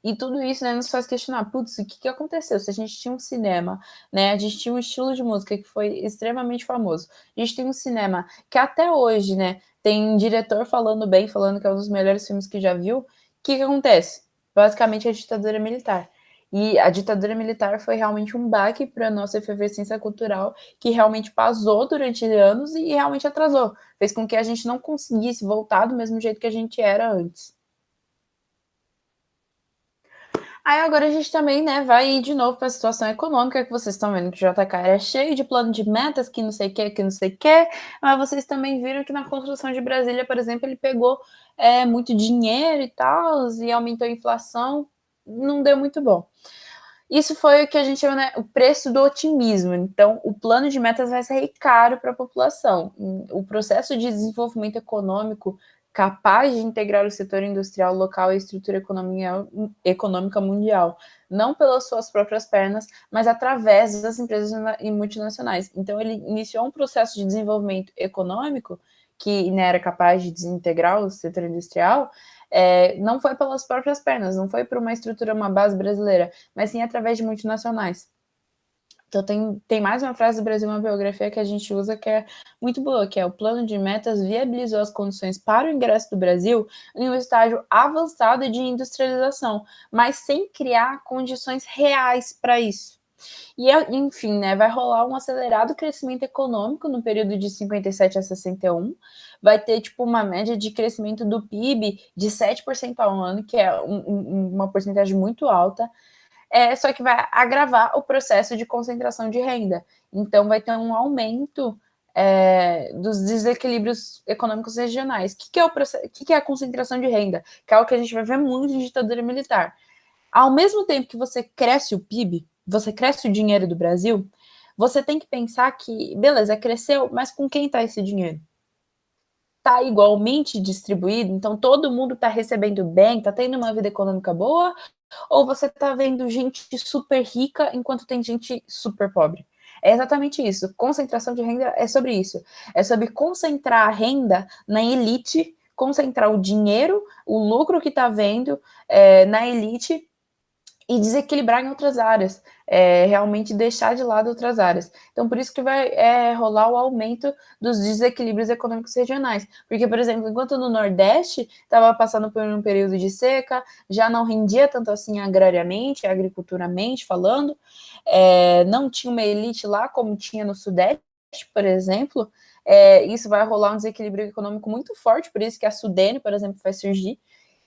E tudo isso, né, nos faz questionar, putz, o que aconteceu? Se a gente tinha um cinema, né, a gente tinha um estilo de música que foi extremamente famoso, a gente tem um cinema que até hoje, né, tem um diretor falando bem, falando que é um dos melhores filmes que já viu, o que acontece? Basicamente a ditadura militar. E a ditadura militar foi realmente um baque para a nossa efervescência cultural, que realmente passou durante anos e realmente atrasou. Fez com que a gente não conseguisse voltar do mesmo jeito que a gente era antes. Aí agora a gente também, né, vai ir de novo para a situação econômica, que vocês estão vendo que o JK é cheio de plano de metas, que não sei o que, que não sei o que, mas vocês também viram que na construção de Brasília, por exemplo, ele pegou muito dinheiro e tal, e aumentou a inflação, não deu muito bom. Isso foi o que a gente chama, né, o preço do otimismo. Então, o plano de metas vai sair caro para a população. O processo de desenvolvimento econômico capaz de integrar o setor industrial local e a estrutura econômica mundial, não pelas suas próprias pernas, mas através das empresas multinacionais. Então, ele iniciou um processo de desenvolvimento econômico que, né, era capaz de desintegrar o setor industrial, não foi pelas próprias pernas, não foi por uma estrutura, uma base brasileira, mas sim através de multinacionais. Então tem mais uma frase do Brasil, uma biografia que a gente usa que é muito boa, que é: o plano de metas viabilizou as condições para o ingresso do Brasil em um estágio avançado de industrialização, mas sem criar condições reais para isso. E, enfim, né, vai rolar um acelerado crescimento econômico no período de 57 a 61. Vai ter, tipo, uma média de crescimento do PIB de 7% ao ano, que é uma porcentagem muito alta. Só que vai agravar o processo de concentração de renda. Então, vai ter um aumento dos desequilíbrios econômicos regionais. O que é a concentração de renda? Que é algo que a gente vai ver muito em ditadura militar. Ao mesmo tempo que você cresce o PIB, você cresce o dinheiro do Brasil, você tem que pensar que, beleza, cresceu, mas com quem está esse dinheiro? Está igualmente distribuído? Então todo mundo está recebendo bem, está tendo uma vida econômica boa? Ou você está vendo gente super rica enquanto tem gente super pobre? É exatamente isso. Concentração de renda é sobre isso. É sobre concentrar a renda na elite, concentrar o dinheiro, o lucro que está vendo na elite e desequilibrar em outras áreas, realmente deixar de lado outras áreas. Então, por isso que vai rolar o aumento dos desequilíbrios econômicos regionais. Porque, por exemplo, enquanto no Nordeste estava passando por um período de seca, já não rendia tanto assim agrariamente, agriculturamente falando, não tinha uma elite lá como tinha no Sudeste, por exemplo, isso vai rolar um desequilíbrio econômico muito forte, por isso que a Sudene, por exemplo, vai surgir,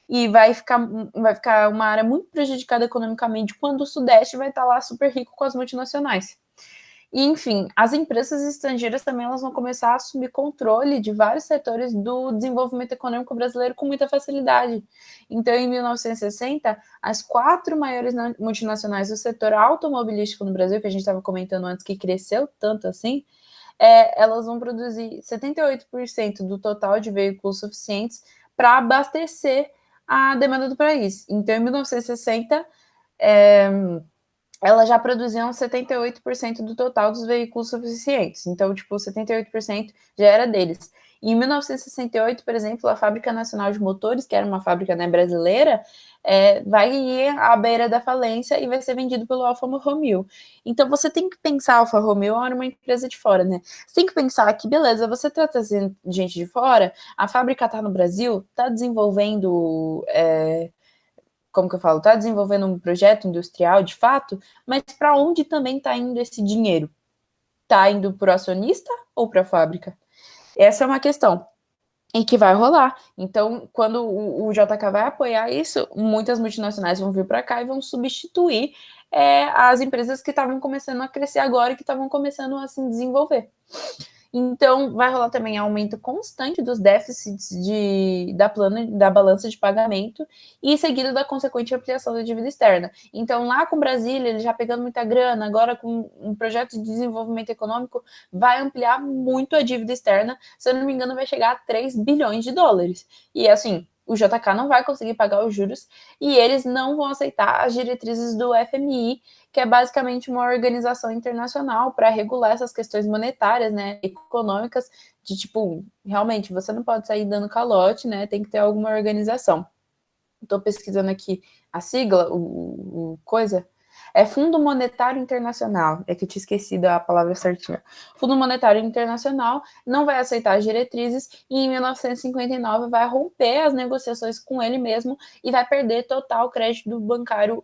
e vai ficar uma área muito prejudicada economicamente quando o Sudeste vai estar lá super rico com as multinacionais. E, enfim, as empresas estrangeiras também elas vão começar a assumir controle de vários setores do desenvolvimento econômico brasileiro com muita facilidade. Então, em 1960, as 4 maiores multinacionais do setor automobilístico no Brasil, que a gente estava comentando antes, que cresceu tanto assim, elas vão produzir 78% do total de veículos suficientes para abastecer a demanda do país. Então, em 1960, elas já produziam 78% do total dos veículos suficientes. Então, tipo, 78% já era deles. Em 1968, por exemplo, a Fábrica Nacional de Motores, que era uma fábrica, né, brasileira, vai ir à beira da falência e vai ser vendido pelo Alfa Romeo. Então você tem que pensar, Alfa Romeo era uma empresa de fora, né? Você tem que pensar que, beleza, você está trazendo gente de fora, a fábrica está no Brasil, está desenvolvendo como que eu falo, está desenvolvendo um projeto industrial de fato, mas para onde também está indo esse dinheiro? Está indo para o acionista ou para a fábrica? Essa é uma questão e que vai rolar. Então, quando o JK vai apoiar isso, muitas multinacionais vão vir para cá e vão substituir as empresas que estavam começando a crescer agora e que estavam começando a se desenvolver. Então, vai rolar também aumento constante dos déficits da balança de pagamento e seguido da consequente ampliação da dívida externa. Então, lá com Brasília, ele já pegando muita grana, agora com um projeto de desenvolvimento econômico, vai ampliar muito a dívida externa. Se eu não me engano, vai chegar a 3 bilhões de dólares. E assim, o JK não vai conseguir pagar os juros e eles não vão aceitar as diretrizes do FMI, que é basicamente uma organização internacional para regular essas questões monetárias, né, econômicas, de tipo, realmente, você não pode sair dando calote, né, tem que ter alguma organização. Estou pesquisando aqui a sigla, o coisa, é Fundo Monetário Internacional, é que eu tinha esquecido a palavra certinha. Fundo Monetário Internacional não vai aceitar as diretrizes e em 1959 vai romper as negociações com ele mesmo e vai perder total crédito bancário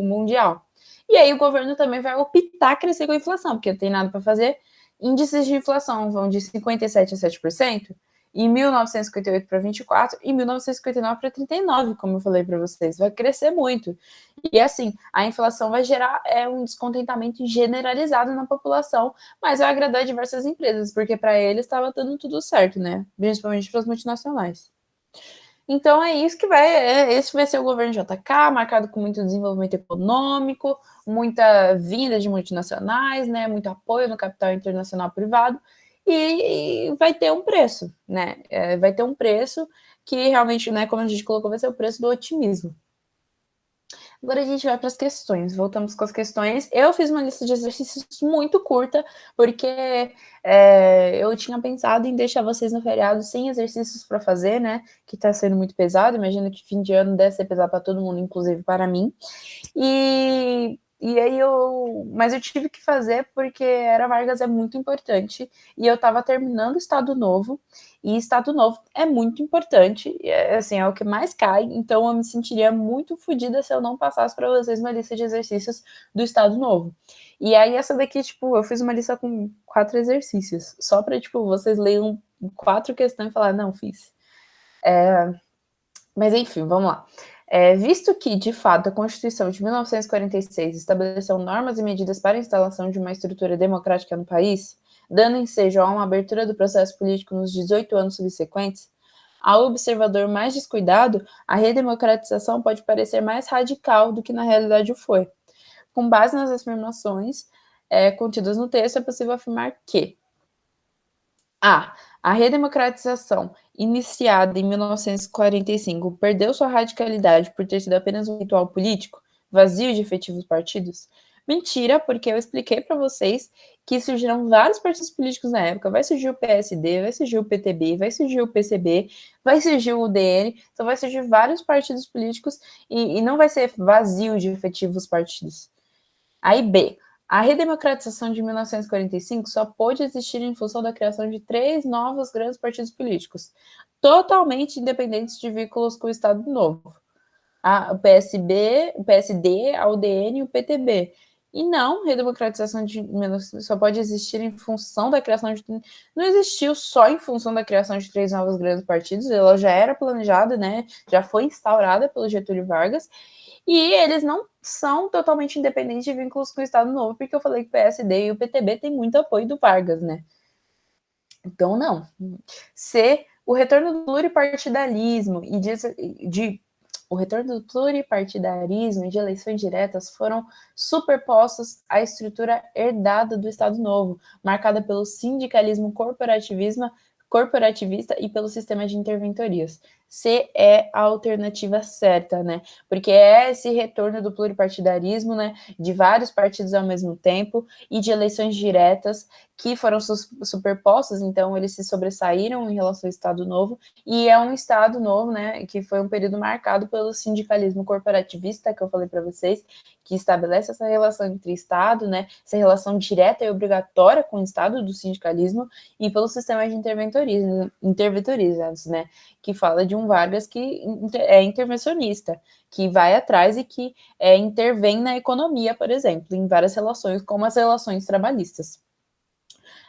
mundial. E aí o governo também vai optar a crescer com a inflação, porque não tem nada para fazer. Índices de inflação vão de 57% a 7%, em 1958 para 24 e 1959 para 39, como eu falei para vocês, vai crescer muito. E assim, a inflação vai gerar um descontentamento generalizado na população, mas vai agradar diversas empresas, porque para eles estava dando tudo certo, né? Principalmente para as multinacionais. Então é isso que esse vai ser o governo JK, marcado com muito desenvolvimento econômico, muita vinda de multinacionais, né, muito apoio no capital internacional privado, e vai ter um preço, né? Vai ter um preço que realmente, né, como a gente colocou, vai ser o preço do otimismo. Agora a gente vai para as questões. Voltamos com as questões. Eu fiz uma lista de exercícios muito curta, porque eu tinha pensado em deixar vocês no feriado sem exercícios para fazer, né? Que está sendo muito pesado. Imagino que fim de ano deve ser pesado para todo mundo, inclusive para mim. E aí mas eu tive que fazer porque Era Vargas é muito importante e eu estava terminando o Estado Novo e Estado Novo é muito importante, assim, é o que mais cai, então eu me sentiria muito fodida se eu não passasse para vocês uma lista de exercícios do Estado Novo. E aí essa daqui, tipo, eu fiz uma lista com 4 exercícios, só para, tipo, vocês leiam 4 questões e falar, não, fiz. Mas enfim, vamos lá. Visto que, de fato, a Constituição de 1946 estabeleceu normas e medidas para a instalação de uma estrutura democrática no país, dando ensejo a uma abertura do processo político nos 18 anos subsequentes, ao observador mais descuidado, a redemocratização pode parecer mais radical do que na realidade o foi. Com base nas afirmações contidas no texto, é possível afirmar que a redemocratização, iniciada em 1945, perdeu sua radicalidade por ter sido apenas um ritual político, vazio de efetivos partidos? Mentira, porque eu expliquei para vocês que surgiram vários partidos políticos na época. Vai surgir o PSD, vai surgir o PTB, vai surgir o PCB, vai surgir o UDN, então vai surgir vários partidos políticos e não vai ser vazio de efetivos partidos. Aí, B. A redemocratização de 1945 só pôde existir em função da criação de 3 novos grandes partidos políticos, totalmente independentes de vínculos com o Estado Novo. O PSB, o PSD, a UDN e o PTB. E não, redemocratização só pode existir em função da criação de... Não existiu só em função da criação de 3 novos grandes partidos, ela já era planejada, né? Já foi instaurada pelo Getúlio Vargas, e eles não são totalmente independentes de vínculos com o Estado Novo, porque eu falei que o PSD e o PTB têm muito apoio do Vargas, né? Então, não. C. O retorno do pluripartidarismo o retorno do pluripartidarismo e de eleições diretas foram superpostos à estrutura herdada do Estado Novo, marcada pelo sindicalismo corporativista e pelo sistema de interventorias. se é a alternativa certa, né? Porque é esse retorno do pluripartidarismo, né? De vários partidos ao mesmo tempo e de eleições diretas que foram superpostas, então eles se sobressaíram em relação ao Estado Novo, e é um Estado Novo, né, que foi um período marcado pelo sindicalismo corporativista, que eu falei para vocês, que estabelece essa relação entre Estado, né, essa relação direta e obrigatória com o Estado do sindicalismo, e pelo sistema de interventorismo, né, que fala de um Vargas que é intervencionista, que vai atrás e que intervém na economia, por exemplo, em várias relações, como as relações trabalhistas.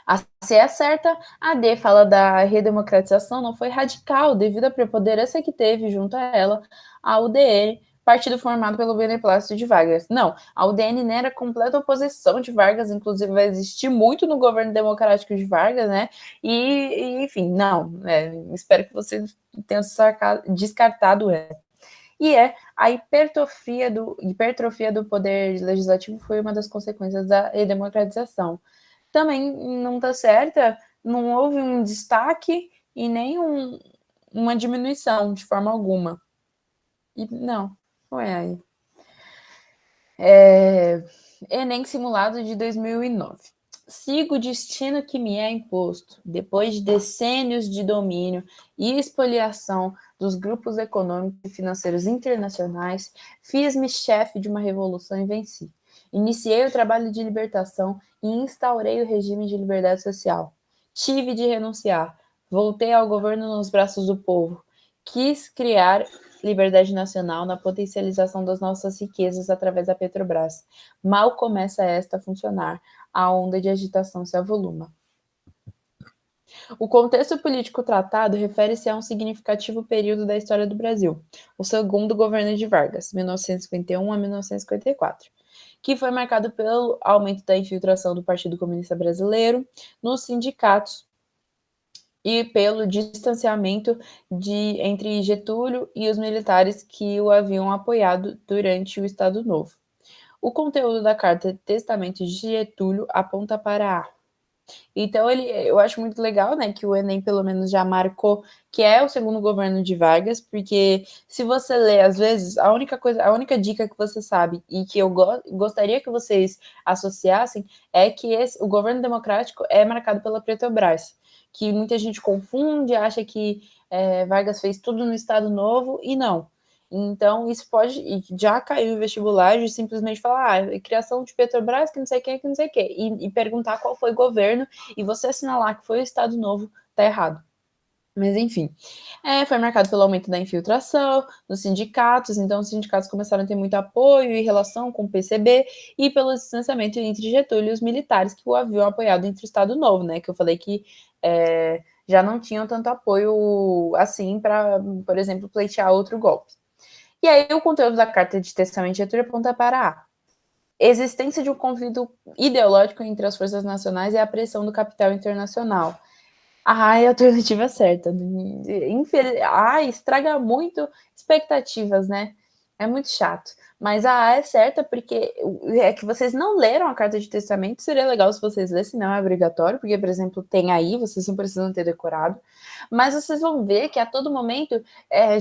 A C é certa, a D fala da redemocratização, não foi radical, devido à preponderância que teve junto a ela a UDN, partido formado pelo beneplácito de Vargas. Não, a UDN né, era completa oposição de Vargas, inclusive vai existir muito no governo democrático de Vargas, né? Enfim, não, espero que você tenha descartado ela. E a hipertrofia do poder legislativo foi uma das consequências da redemocratização. Também não está certa, não houve um destaque e nem uma diminuição de forma alguma. E não, foi aí. Enem simulado de 2009. Sigo o destino que me é imposto, depois de decênios de domínio e expoliação dos grupos econômicos e financeiros internacionais, fiz-me chefe de uma revolução e venci. Iniciei o trabalho de libertação e instaurei o regime de liberdade social. Tive de renunciar, voltei ao governo nos braços do povo. Quis criar liberdade nacional na potencialização das nossas riquezas através da Petrobras. Mal começa esta a funcionar, a onda de agitação se avoluma. O contexto político tratado refere-se a um significativo período da história do Brasil, o segundo governo de Vargas, 1951 a 1954, que foi marcado pelo aumento da infiltração do Partido Comunista Brasileiro nos sindicatos e pelo distanciamento entre Getúlio e os militares que o haviam apoiado durante o Estado Novo. O conteúdo da carta de testamento de Getúlio aponta para A. Então, eu acho muito legal, né, que o Enem pelo menos já marcou que é o segundo governo de Vargas, porque se você lê, às vezes, a única dica que você sabe e que eu gostaria que vocês associassem é que o governo democrático é marcado pela Petrobras, que muita gente confunde, acha que Vargas fez tudo no Estado Novo, e não. Então, isso pode já caiu em vestibular de simplesmente falar, criação de Petrobras, que não sei o que, e perguntar qual foi o governo, e você assinalar que foi o Estado Novo, tá errado. Mas, enfim, foi marcado pelo aumento da infiltração nos sindicatos, então os sindicatos começaram a ter muito apoio em relação com o PCB e pelo distanciamento entre Getúlio e os militares que o haviam apoiado entre o Estado Novo, né, que eu falei que já não tinham tanto apoio assim para, por exemplo, pleitear outro golpe. E aí o conteúdo da carta de testamento de Getúlio aponta para a existência de um conflito ideológico entre as forças nacionais e a pressão do capital internacional. É a alternativa certa. Estraga muito expectativas, né? É muito chato. Mas a A é certa porque é que vocês não leram a carta de testamento. Seria legal se vocês lessem, não é obrigatório, porque, por exemplo, tem aí, vocês não precisam ter decorado. Mas vocês vão ver que a todo momento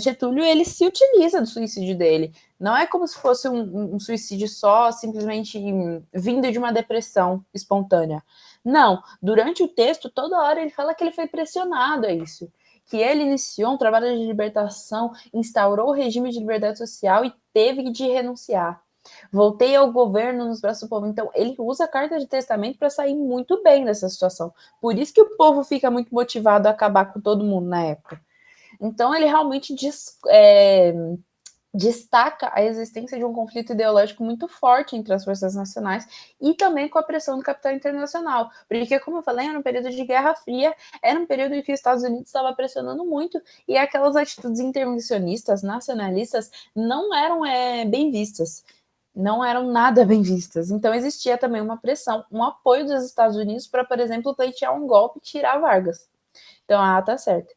Getúlio ele se utiliza do suicídio dele. Não é como se fosse um suicídio só, simplesmente vindo de uma depressão espontânea. Não, durante o texto, toda hora ele fala que ele foi pressionado a isso, que ele iniciou um trabalho de libertação, instaurou o regime de liberdade social e teve de renunciar. Voltei ao governo nos braços do povo. Então, ele usa a carta de testamento para sair muito bem dessa situação. Por isso que o povo fica muito motivado a acabar com todo mundo na época. Então, ele realmente destaca a existência de um conflito ideológico muito forte entre as forças nacionais e também com a pressão do capital internacional. Porque, como eu falei, era um período de Guerra Fria, era um período em que os Estados Unidos estava pressionando muito e aquelas atitudes intervencionistas, nacionalistas, não eram bem vistas. Não eram nada bem vistas. Então, existia também uma pressão, um apoio dos Estados Unidos para, por exemplo, pleitear um golpe e tirar Vargas. Então, a A tá certa.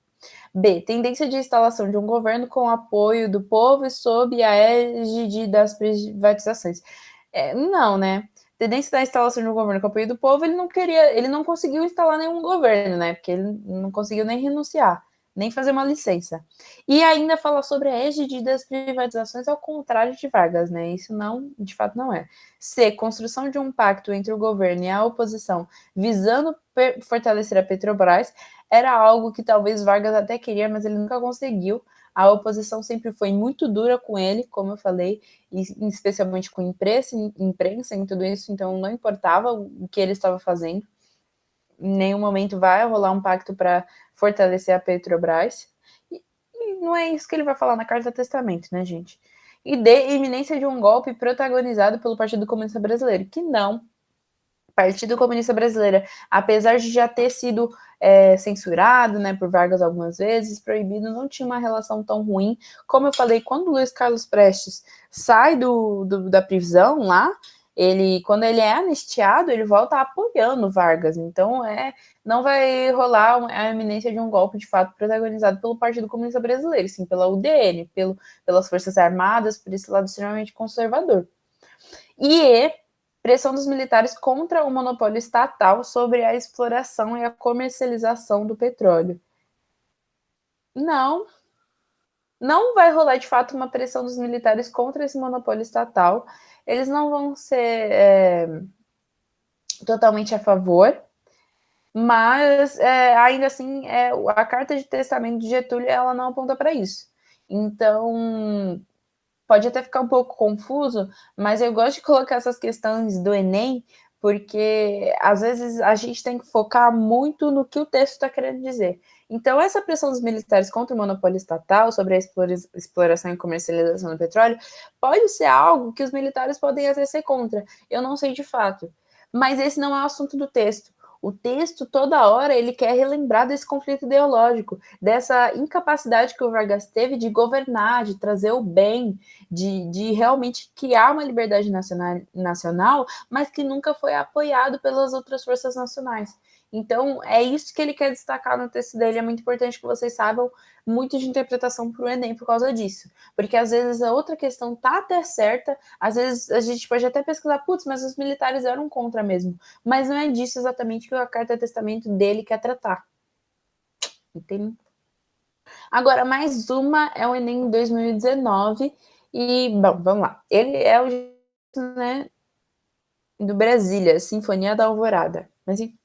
B. Tendência de instalação de um governo com apoio do povo e sob a égide das privatizações. Não, né? Tendência da instalação de um governo com apoio do povo, ele não conseguiu instalar nenhum governo, né? Porque ele não conseguiu nem renunciar. nem fazer uma licença. E ainda fala sobre a égide das privatizações, ao contrário de Vargas, né? Isso não, de fato, não é. C. Construção de um pacto entre o governo e a oposição, visando fortalecer a Petrobras, era algo que talvez Vargas até queria, mas ele nunca conseguiu. A oposição sempre foi muito dura com ele, como eu falei, e especialmente com imprensa e tudo isso, então não importava o que ele estava fazendo. Em nenhum momento vai rolar um pacto para fortalecer a Petrobras. E não é isso que ele vai falar na Carta Testamento, né, gente? E D, iminência de um golpe protagonizado pelo Partido Comunista Brasileiro, que não. Partido Comunista Brasileiro, apesar de já ter sido censurado, né, por Vargas algumas vezes, proibido, não tinha uma relação tão ruim. Como eu falei, quando o Luiz Carlos Prestes sai da prisão lá, quando ele é anistiado, ele volta apoiando Vargas. Então, não vai rolar a iminência de um golpe, de fato, protagonizado pelo Partido Comunista Brasileiro, sim, pela UDN, pelas Forças Armadas, por esse lado extremamente conservador. E pressão dos militares contra o monopólio estatal sobre a exploração e a comercialização do petróleo. Não vai rolar, de fato, uma pressão dos militares contra esse monopólio estatal. Eles não vão ser totalmente a favor, mas ainda assim, a Carta de Testamento de Getúlio, ela não aponta para isso. Então, pode até ficar um pouco confuso, mas eu gosto de colocar essas questões do Enem, porque às vezes a gente tem que focar muito no que o texto está querendo dizer. Então, essa pressão dos militares contra o monopólio estatal sobre a exploração e comercialização do petróleo pode ser algo que os militares podem até ser contra. Eu não sei de fato. Mas esse não é o assunto do texto. O texto, toda hora, ele quer relembrar desse conflito ideológico, dessa incapacidade que o Vargas teve de governar, de trazer o bem, de realmente criar uma liberdade nacional, mas que nunca foi apoiado pelas outras forças nacionais. Então, é isso que ele quer destacar no texto dele. É muito importante que vocês saibam muito de interpretação para o Enem por causa disso. Porque, às vezes, a outra questão tá até certa, às vezes a gente pode até pesquisar, putz, mas os militares eram contra mesmo. Mas não é disso exatamente que a Carta Testamento dele quer tratar. Entende? Agora, mais uma é o Enem 2019. E, bom, vamos lá. Ele é o, né, do Brasília, Sinfonia da Alvorada. Mas, enfim,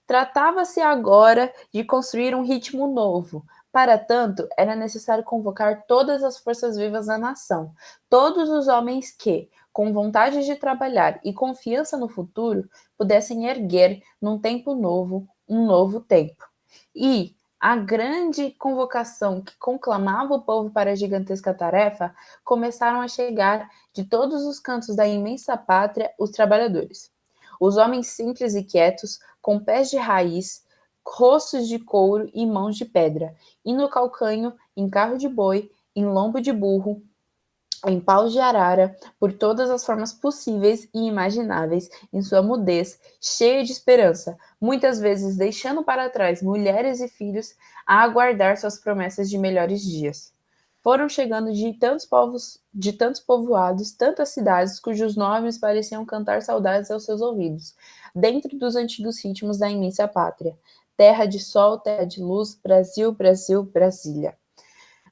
tratava-se agora de construir um ritmo novo. Para tanto, era necessário convocar todas as forças vivas da nação, todos os homens que, com vontade de trabalhar e confiança no futuro, pudessem erguer, num tempo novo, um novo tempo. E a grande convocação que conclamava o povo para a gigantesca tarefa começaram a chegar de todos os cantos da imensa pátria os trabalhadores. Os homens simples e quietos, com pés de raiz, rostos de couro e mãos de pedra, e no calcanho, em carro de boi, em lombo de burro, em paus de arara, por todas as formas possíveis e imagináveis, em sua mudez, cheia de esperança, muitas vezes deixando para trás mulheres e filhos a aguardar suas promessas de melhores dias. Foram chegando de tantos povos, de tantos povoados, tantas cidades, cujos nomes pareciam cantar saudades aos seus ouvidos, dentro dos antigos ritmos da imensa pátria. Terra de sol, terra de luz, Brasil, Brasil, Brasília.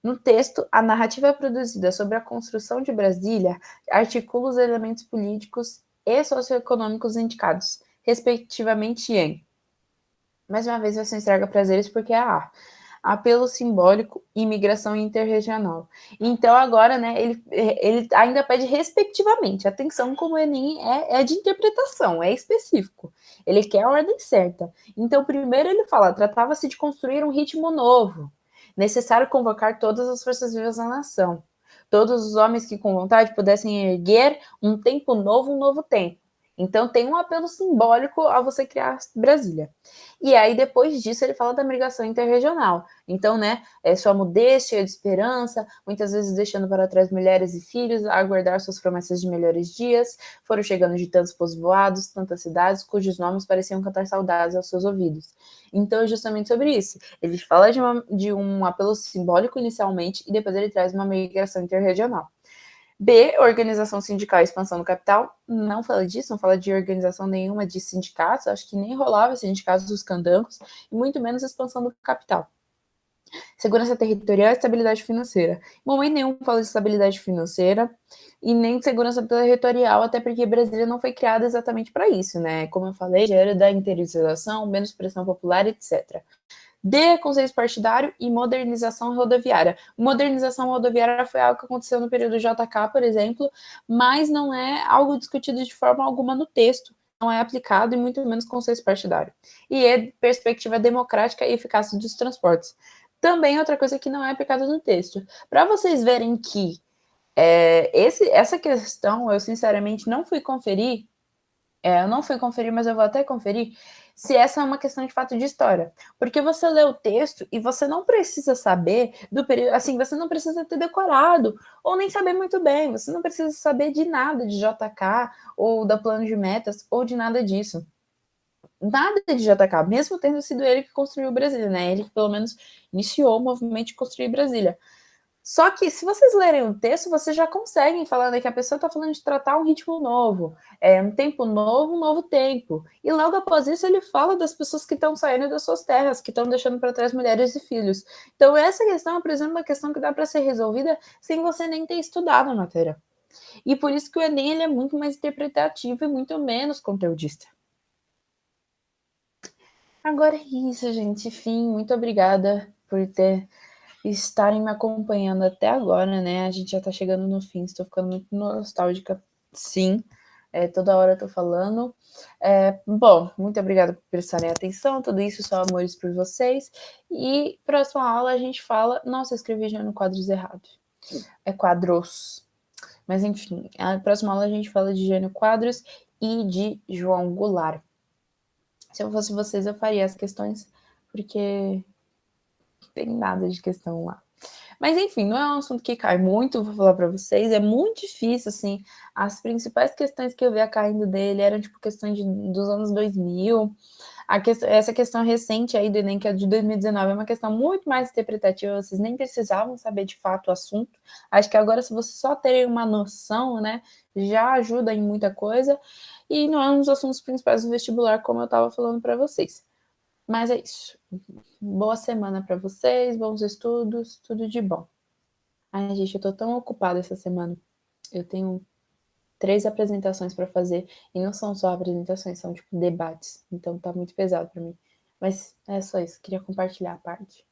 No texto, a narrativa produzida sobre a construção de Brasília articula os elementos políticos e socioeconômicos indicados, respectivamente em, mais uma vez, versão estraga prazeres porque é a apelo simbólico e migração interregional. Então, agora, né, ele ainda pede respectivamente. Atenção, como o Enem é de interpretação, é específico. Ele quer a ordem certa. Então, primeiro ele fala, tratava-se de construir um ritmo novo. Necessário convocar todas as forças vivas da nação. Todos os homens que com vontade pudessem erguer um tempo novo, um novo tempo. Então tem um apelo simbólico a você criar Brasília. E aí, depois disso, ele fala da migração interregional. Então, né, sua mudez, cheia de esperança, muitas vezes deixando para trás mulheres e filhos a aguardar suas promessas de melhores dias, foram chegando de tantos povoados, tantas cidades, cujos nomes pareciam cantar saudades aos seus ouvidos. Então, é justamente sobre isso. Ele fala de um apelo simbólico inicialmente, e depois ele traz uma migração interregional. B, organização sindical e expansão do capital, não fala disso, não fala de organização nenhuma de sindicatos, acho que nem rolava sindicatos dos candangos, e muito menos expansão do capital. Segurança territorial e estabilidade financeira. Em momento nenhum fala de estabilidade financeira e nem de segurança territorial, até porque Brasília não foi criada exatamente para isso, né? Como eu falei, gera da interiorização, menos pressão popular, etc. D, conselho partidário e modernização rodoviária. Modernização rodoviária foi algo que aconteceu no período JK, por exemplo, mas não é algo discutido de forma alguma no texto, não é aplicado e muito menos conselho partidário. E é perspectiva democrática e eficácia dos transportes. Também outra coisa que não é aplicada no texto. Para vocês verem que essa questão, eu sinceramente não fui conferir, eu não fui conferir, mas eu vou até conferir se essa é uma questão de fato de história. Porque você lê o texto e você não precisa saber do período, assim, você não precisa ter decorado, ou nem saber muito bem, você não precisa saber de nada de JK, ou da plano de metas, ou de nada disso. Nada de JK, mesmo tendo sido ele que construiu Brasília, né? Ele que pelo menos iniciou o movimento de construir Brasília. Só que, se vocês lerem o texto, vocês já conseguem falar, né, que a pessoa está falando de tratar um ritmo novo, um tempo novo, um novo tempo. E logo após isso, ele fala das pessoas que estão saindo das suas terras, que estão deixando para trás mulheres e filhos. Então, essa questão, por exemplo, é uma questão que dá para ser resolvida sem você nem ter estudado a matéria. E por isso que o Enem ele é muito mais interpretativo e muito menos conteudista. Agora é isso, gente. Fim, muito obrigada por estarem me acompanhando até agora, né? A gente já tá chegando no fim, estou ficando muito nostálgica, sim. Toda hora eu tô falando. Bom, muito obrigada por prestarem atenção. Tudo isso são amores por vocês. E próxima aula a gente fala. Nossa, eu escrevi já no quadros errado. É quadros. Mas enfim, a próxima aula a gente fala de Jânio Quadros e de João Goulart. Se eu fosse vocês, eu faria as questões, porque não tem nada de questão lá. Mas enfim, não é um assunto que cai muito, vou falar para vocês, é muito difícil, assim, as principais questões que eu via caindo dele eram, tipo, questões dos anos 2000, essa questão recente aí do Enem, que é de 2019, é uma questão muito mais interpretativa, vocês nem precisavam saber de fato o assunto, acho que agora se vocês só terem uma noção, né, já ajuda em muita coisa, e não é um dos assuntos principais do vestibular, como eu estava falando para vocês. Mas é isso. Boa semana para vocês, bons estudos, tudo de bom. Ai, gente, eu tô tão ocupada essa semana. Eu tenho 3 apresentações para fazer e não são só apresentações, são tipo debates. Então tá muito pesado para mim. Mas é só isso, queria compartilhar a parte.